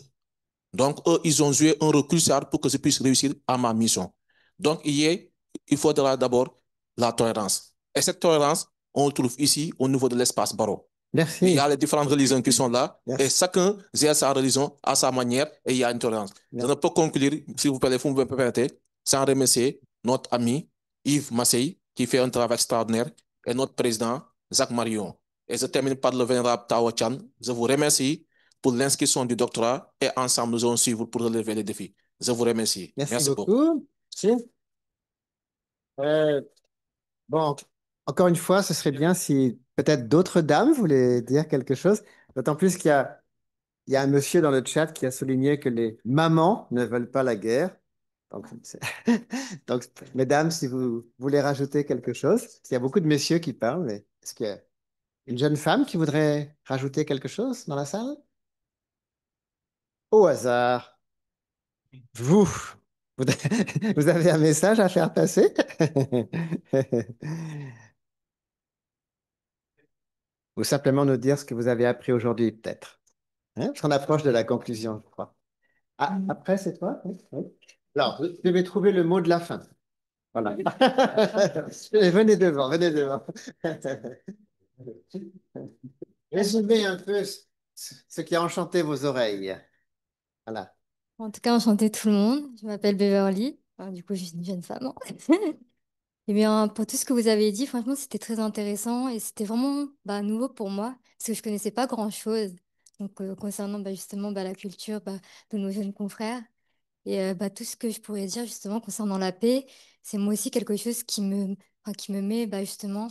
Donc, eux, ils ont joué un recul pour que je puisse réussir à ma mission. Donc, il faudra d'abord la tolérance. Et cette tolérance, on le trouve ici, au niveau de l'espace barreau. Merci. Il y a les différentes religions qui sont là, et chacun gère sa religion à sa manière, et il y a une tolérance. Je ne peux conclure, si vous me permettez, sans remercier notre ami Yves Massey, qui fait un travail extraordinaire, et notre président, Jacques Marion. Et je termine par le vénérable Tao Chan. Je vous remercie pour l'inscription du doctorat et ensemble nous allons suivre pour relever les défis. Je vous remercie. Merci beaucoup. beaucoup. Merci. Bon, encore une fois, ce serait bien si peut-être d'autres dames voulaient dire quelque chose. D'autant plus qu'il y a un monsieur dans le chat qui a souligné que les mamans ne veulent pas la guerre. Donc, donc, mesdames, si vous voulez rajouter quelque chose, parce qu'il y a beaucoup de messieurs qui parlent, mais est-ce qu'il y a une jeune femme qui voudrait rajouter quelque chose dans la salle? Au hasard, vous, vous vous avez un message à faire passer? Ou simplement nous dire ce que vous avez appris aujourd'hui, peut-être. Hein? Parce qu'on approche de la conclusion, je crois. Ah, après, c'est toi? Oui, oui. Alors, vous devez trouver le mot de la fin. Voilà. Venez devant, venez devant. Résumez un peu ce qui a enchanté vos oreilles. Voilà. En tout cas, enchanté tout le monde. Je m'appelle Beverly. Enfin, du coup, je suis une jeune femme. Eh bien, pour tout ce que vous avez dit, franchement, c'était très intéressant et c'était vraiment nouveau pour moi parce que je connaissais pas grand-chose. Donc, concernant justement la culture de nos jeunes confrères. Et tout ce que je pourrais dire justement concernant la paix, c'est moi aussi quelque chose qui me met justement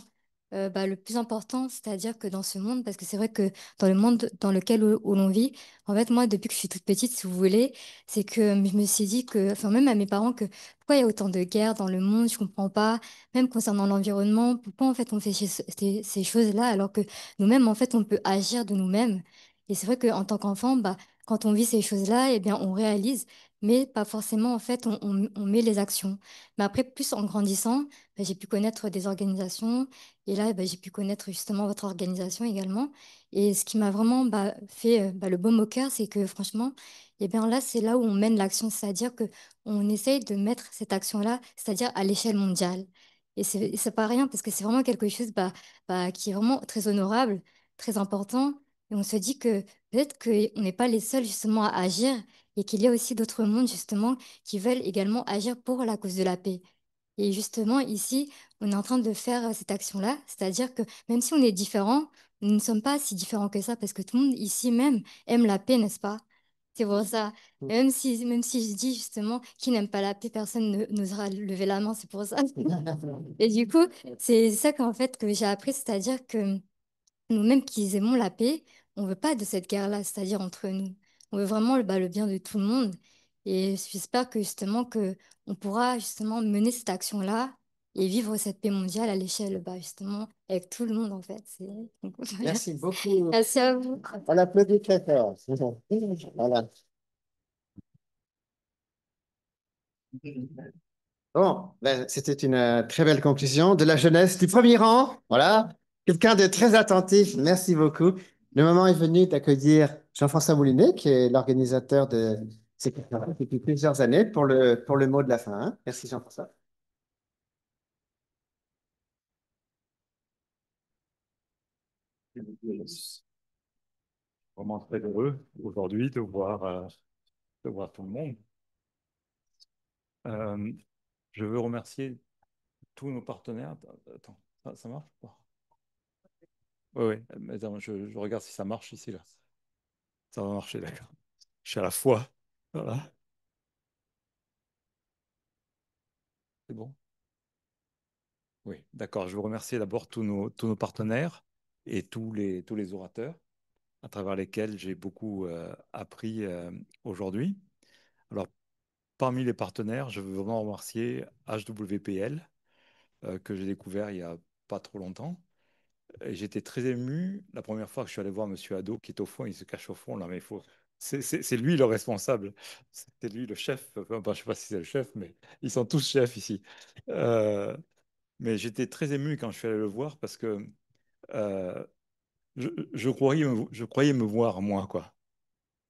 le plus important, c'est-à-dire que dans ce monde, parce que c'est vrai que dans le monde dans lequel où l'on vit, en fait, moi, depuis que je suis toute petite, si vous voulez, c'est que je me suis dit que, enfin, même à mes parents, que pourquoi il y a autant de guerres dans le monde, je comprends pas, même concernant l'environnement, pourquoi en fait on fait ces choses-là alors que nous-mêmes, en fait, on peut agir de nous-mêmes. Et c'est vrai qu'en tant qu'enfant, quand on vit ces choses-là, eh bien, on réalise mais pas forcément, en fait, on met les actions. Mais après, plus en grandissant, j'ai pu connaître des organisations, et là, j'ai pu connaître justement votre organisation également. Et ce qui m'a vraiment fait le baume au cœur, c'est que franchement, et bien là, c'est là où on mène l'action, c'est-à-dire que on essaye de mettre cette action-là, c'est-à-dire à l'échelle mondiale. Et c'est pas rien, parce que c'est vraiment quelque chose qui est vraiment très honorable, très important. Et on se dit que peut-être qu'on n'est pas les seuls justement à agir et qu'il y a aussi d'autres mondes justement qui veulent également agir pour la cause de la paix. Et justement, ici, on est en train de faire cette action-là, c'est-à-dire que même si on est différents, nous ne sommes pas si différents que ça, parce que tout le monde ici même aime la paix, n'est-ce pas? C'est pour ça. Et même si je dis justement qui n'aime pas la paix, personne n'osera lever la main, c'est pour ça. Et du coup, c'est ça qu'en fait que j'ai appris, c'est-à-dire que nous-mêmes qui aimons la paix, on veut pas de cette guerre-là, c'est-à-dire entre nous. On veut vraiment le bien de tout le monde. Et j'espère que justement que on pourra justement mener cette action-là et vivre cette paix mondiale à l'échelle, justement, avec tout le monde en fait. Donc, voilà. Merci beaucoup. Merci à vous. On applaudit très fort. Voilà. Bon, ben, c'était une très belle conclusion de la jeunesse du premier rang. Voilà. Quelqu'un de très attentif. Merci beaucoup. Le moment est venu d'accueillir Jean-François Moulinet, qui est l'organisateur de ces conférences depuis plusieurs années, pour le mot de la fin. Hein. Merci, Jean-François. Vraiment très heureux aujourd'hui de voir tout le monde. Je veux remercier tous nos partenaires. Attends, ça marche ou pas? Oui, oui, mais attends, je regarde si ça marche ici, là. Ça va marcher, d'accord. Je suis à la fois. Voilà, c'est bon. Oui, d'accord. Je veux remercier d'abord tous nos partenaires et tous les orateurs à travers lesquels j'ai beaucoup appris aujourd'hui. Alors, parmi les partenaires, je veux vraiment remercier HWPL, que j'ai découvert il y a pas trop longtemps. Et j'étais très ému la première fois que je suis allé voir Monsieur Ado, qui est au fond, il se cache au fond, là, mais il faut. C'est lui le responsable, c'est lui le chef. Enfin, je ne sais pas si c'est le chef, mais ils sont tous chefs ici. Euh, mais j'étais très ému quand je suis allé le voir parce que euh, je croyais me voir moi, quoi.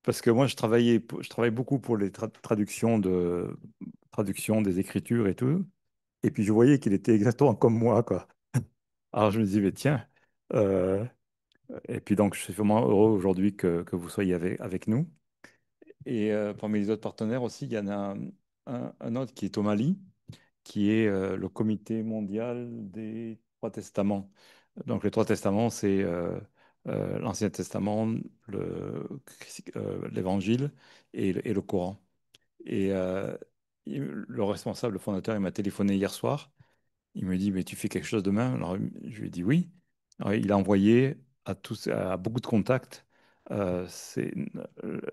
Parce que moi, je travaille beaucoup pour les traductions des écritures et tout. Et puis, je voyais qu'il était exactement comme moi, quoi. Alors, je me disais, mais tiens. euh, et puis, donc, je suis vraiment heureux aujourd'hui que vous soyez avec nous. Et parmi les autres partenaires aussi, il y en a un autre qui est au Mali qui est le Comité mondial des Trois Testaments. Donc les Trois Testaments, c'est l'Ancien Testament, l'Évangile et le Coran. Et le responsable, le fondateur, il m'a téléphoné hier soir. Il me dit, mais tu fais quelque chose demain? Alors je lui ai dit oui. Alors, il a envoyé à beaucoup de contacts c'est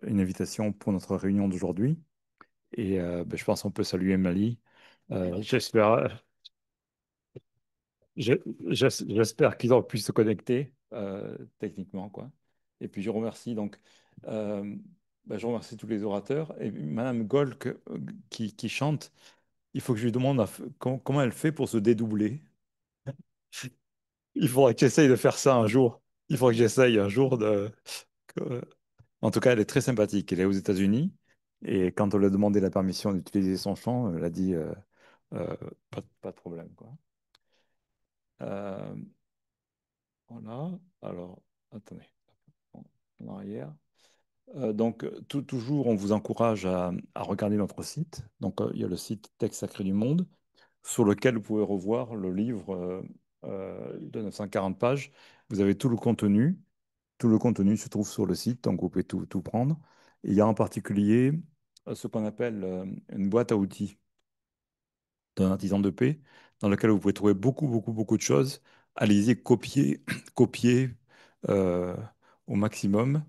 une invitation pour notre réunion d'aujourd'hui. Et ben, je pense qu'on peut saluer Mali. J'espère. Je- J'espère qu'ils ont pu se connecter techniquement, quoi. Et puis je remercie donc, euh, ben, je remercie tous les orateurs et Madame Golk qui chante. Il faut que je lui demande comment elle fait pour se dédoubler. Il faudrait que j'essaye de faire ça un jour. Il faudrait que j'essaye un jour de. que- En tout cas, elle est très sympathique. Elle est aux États-Unis et quand on lui a demandé la permission d'utiliser son chant, elle a dit pas de problème, quoi. Euh, voilà. Alors, attendez. En arrière. Donc, toujours, on vous encourage à regarder notre site. Donc, il y a le site Texte Sacré du Monde, sur lequel vous pouvez revoir le livre de 940 pages. Vous avez tout le contenu. Tout le contenu se trouve sur le site, donc vous pouvez tout prendre. Et il y a en particulier ce qu'on appelle une boîte à outils d'un artisan de paix, dans lequel vous pouvez trouver beaucoup, beaucoup, beaucoup de choses. Allez-y, copier, copier euh, au maximum.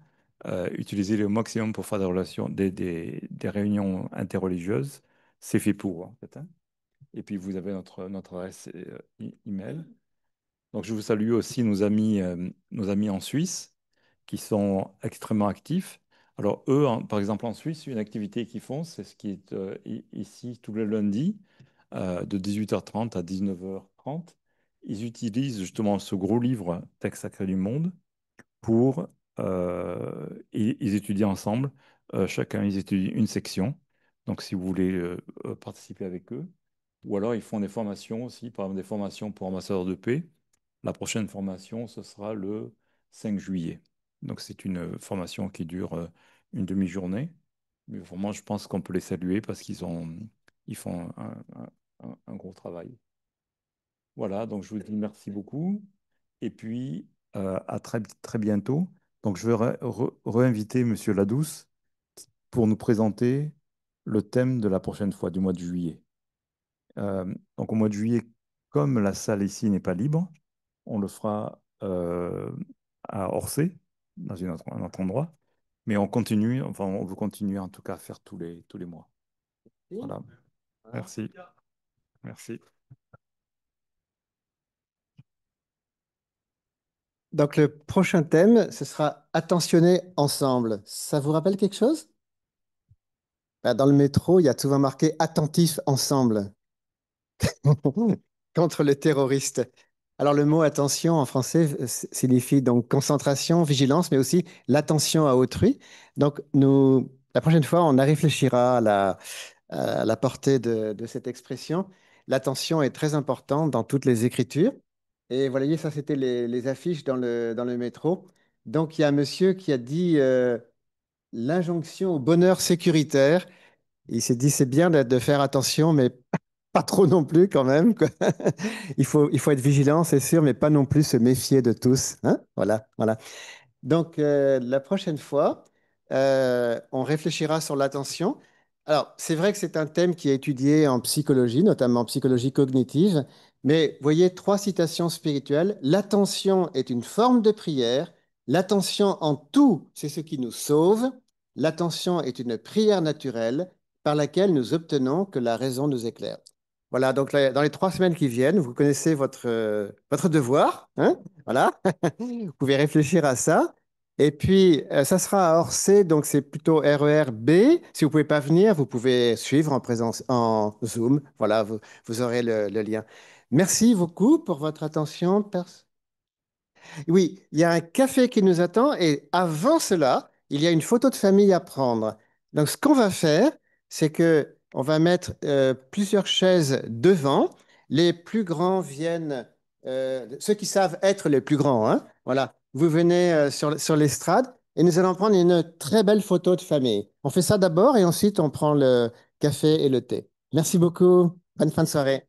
Utilisez-les au maximum pour faire des relations, des réunions interreligieuses. C'est fait pour, en fait, hein. Et puis, vous avez notre adresse email. Donc, je vous salue aussi nos amis en Suisse qui sont extrêmement actifs. Alors, eux, par exemple, en Suisse, une activité qu'ils font, c'est ce qui est ici tous les lundis, de 18h30 à 19h30. Ils utilisent justement ce gros livre, Texte sacré du monde, pour. Ils étudient ensemble. Chacun, ils étudient une section. Donc, si vous voulez participer avec eux, ou alors ils font des formations aussi, par exemple des formations pour ambassadeurs de paix. La prochaine formation, ce sera le 5 juillet. Donc, c'est une formation qui dure une demi-journée. Mais vraiment, je pense qu'on peut les saluer parce ils font un gros travail. Voilà, donc je vous dis merci beaucoup. Et puis, à très, très bientôt. Donc, je vais réinviter Monsieur Ladouce pour nous présenter le thème de la prochaine fois, du mois de juillet. Donc, au mois de juillet, comme la salle ici n'est pas libre, on le fera à Orsay, dans un autre endroit. Mais on continue, enfin, on veut continuer en tout cas à faire tous les mois. Voilà. Merci. Merci. Donc, le prochain thème, ce sera attentionner ensemble. Ça vous rappelle quelque chose? Dans le métro, il y a souvent marqué attentif ensemble contre les terroristes. Alors, le mot attention en français signifie donc concentration, vigilance, mais aussi l'attention à autrui. Donc, la prochaine fois, on réfléchira à la portée de cette expression. L'attention est très importante dans toutes les écritures. Et vous voyez, ça, c'était les affiches dans le métro. Donc, il y a un monsieur qui a dit l'injonction au bonheur sécuritaire. Il s'est dit, c'est bien de faire attention, mais pas trop non plus quand même, quoi. Il faut être vigilant, c'est sûr, mais pas non plus se méfier de tous, hein. Voilà, voilà. Donc, la prochaine fois, on réfléchira sur l'attention. Alors, c'est vrai que c'est un thème qui est étudié en psychologie, notamment en psychologie cognitive, mais voyez, trois citations spirituelles. L'attention est une forme de prière. L'attention en tout, c'est ce qui nous sauve. L'attention est une prière naturelle par laquelle nous obtenons que la raison nous éclaire. Voilà, donc dans les 3 semaines qui viennent, vous connaissez votre devoir, hein? Voilà. Vous pouvez réfléchir à ça. Et puis, ça sera à Orsay, donc c'est plutôt RER B. Si vous ne pouvez pas venir, vous pouvez suivre en présence, en Zoom. Voilà, vous aurez le lien. Merci beaucoup pour votre attention. Oui, il y a un café qui nous attend et avant cela, il y a une photo de famille à prendre. Donc, ce qu'on va faire, c'est que on va mettre plusieurs chaises devant. Les plus grands viennent, ceux qui savent être les plus grands, hein. Voilà, vous venez sur l'estrade et nous allons prendre une très belle photo de famille. On fait ça d'abord et ensuite on prend le café et le thé. Merci beaucoup. Bonne fin de soirée.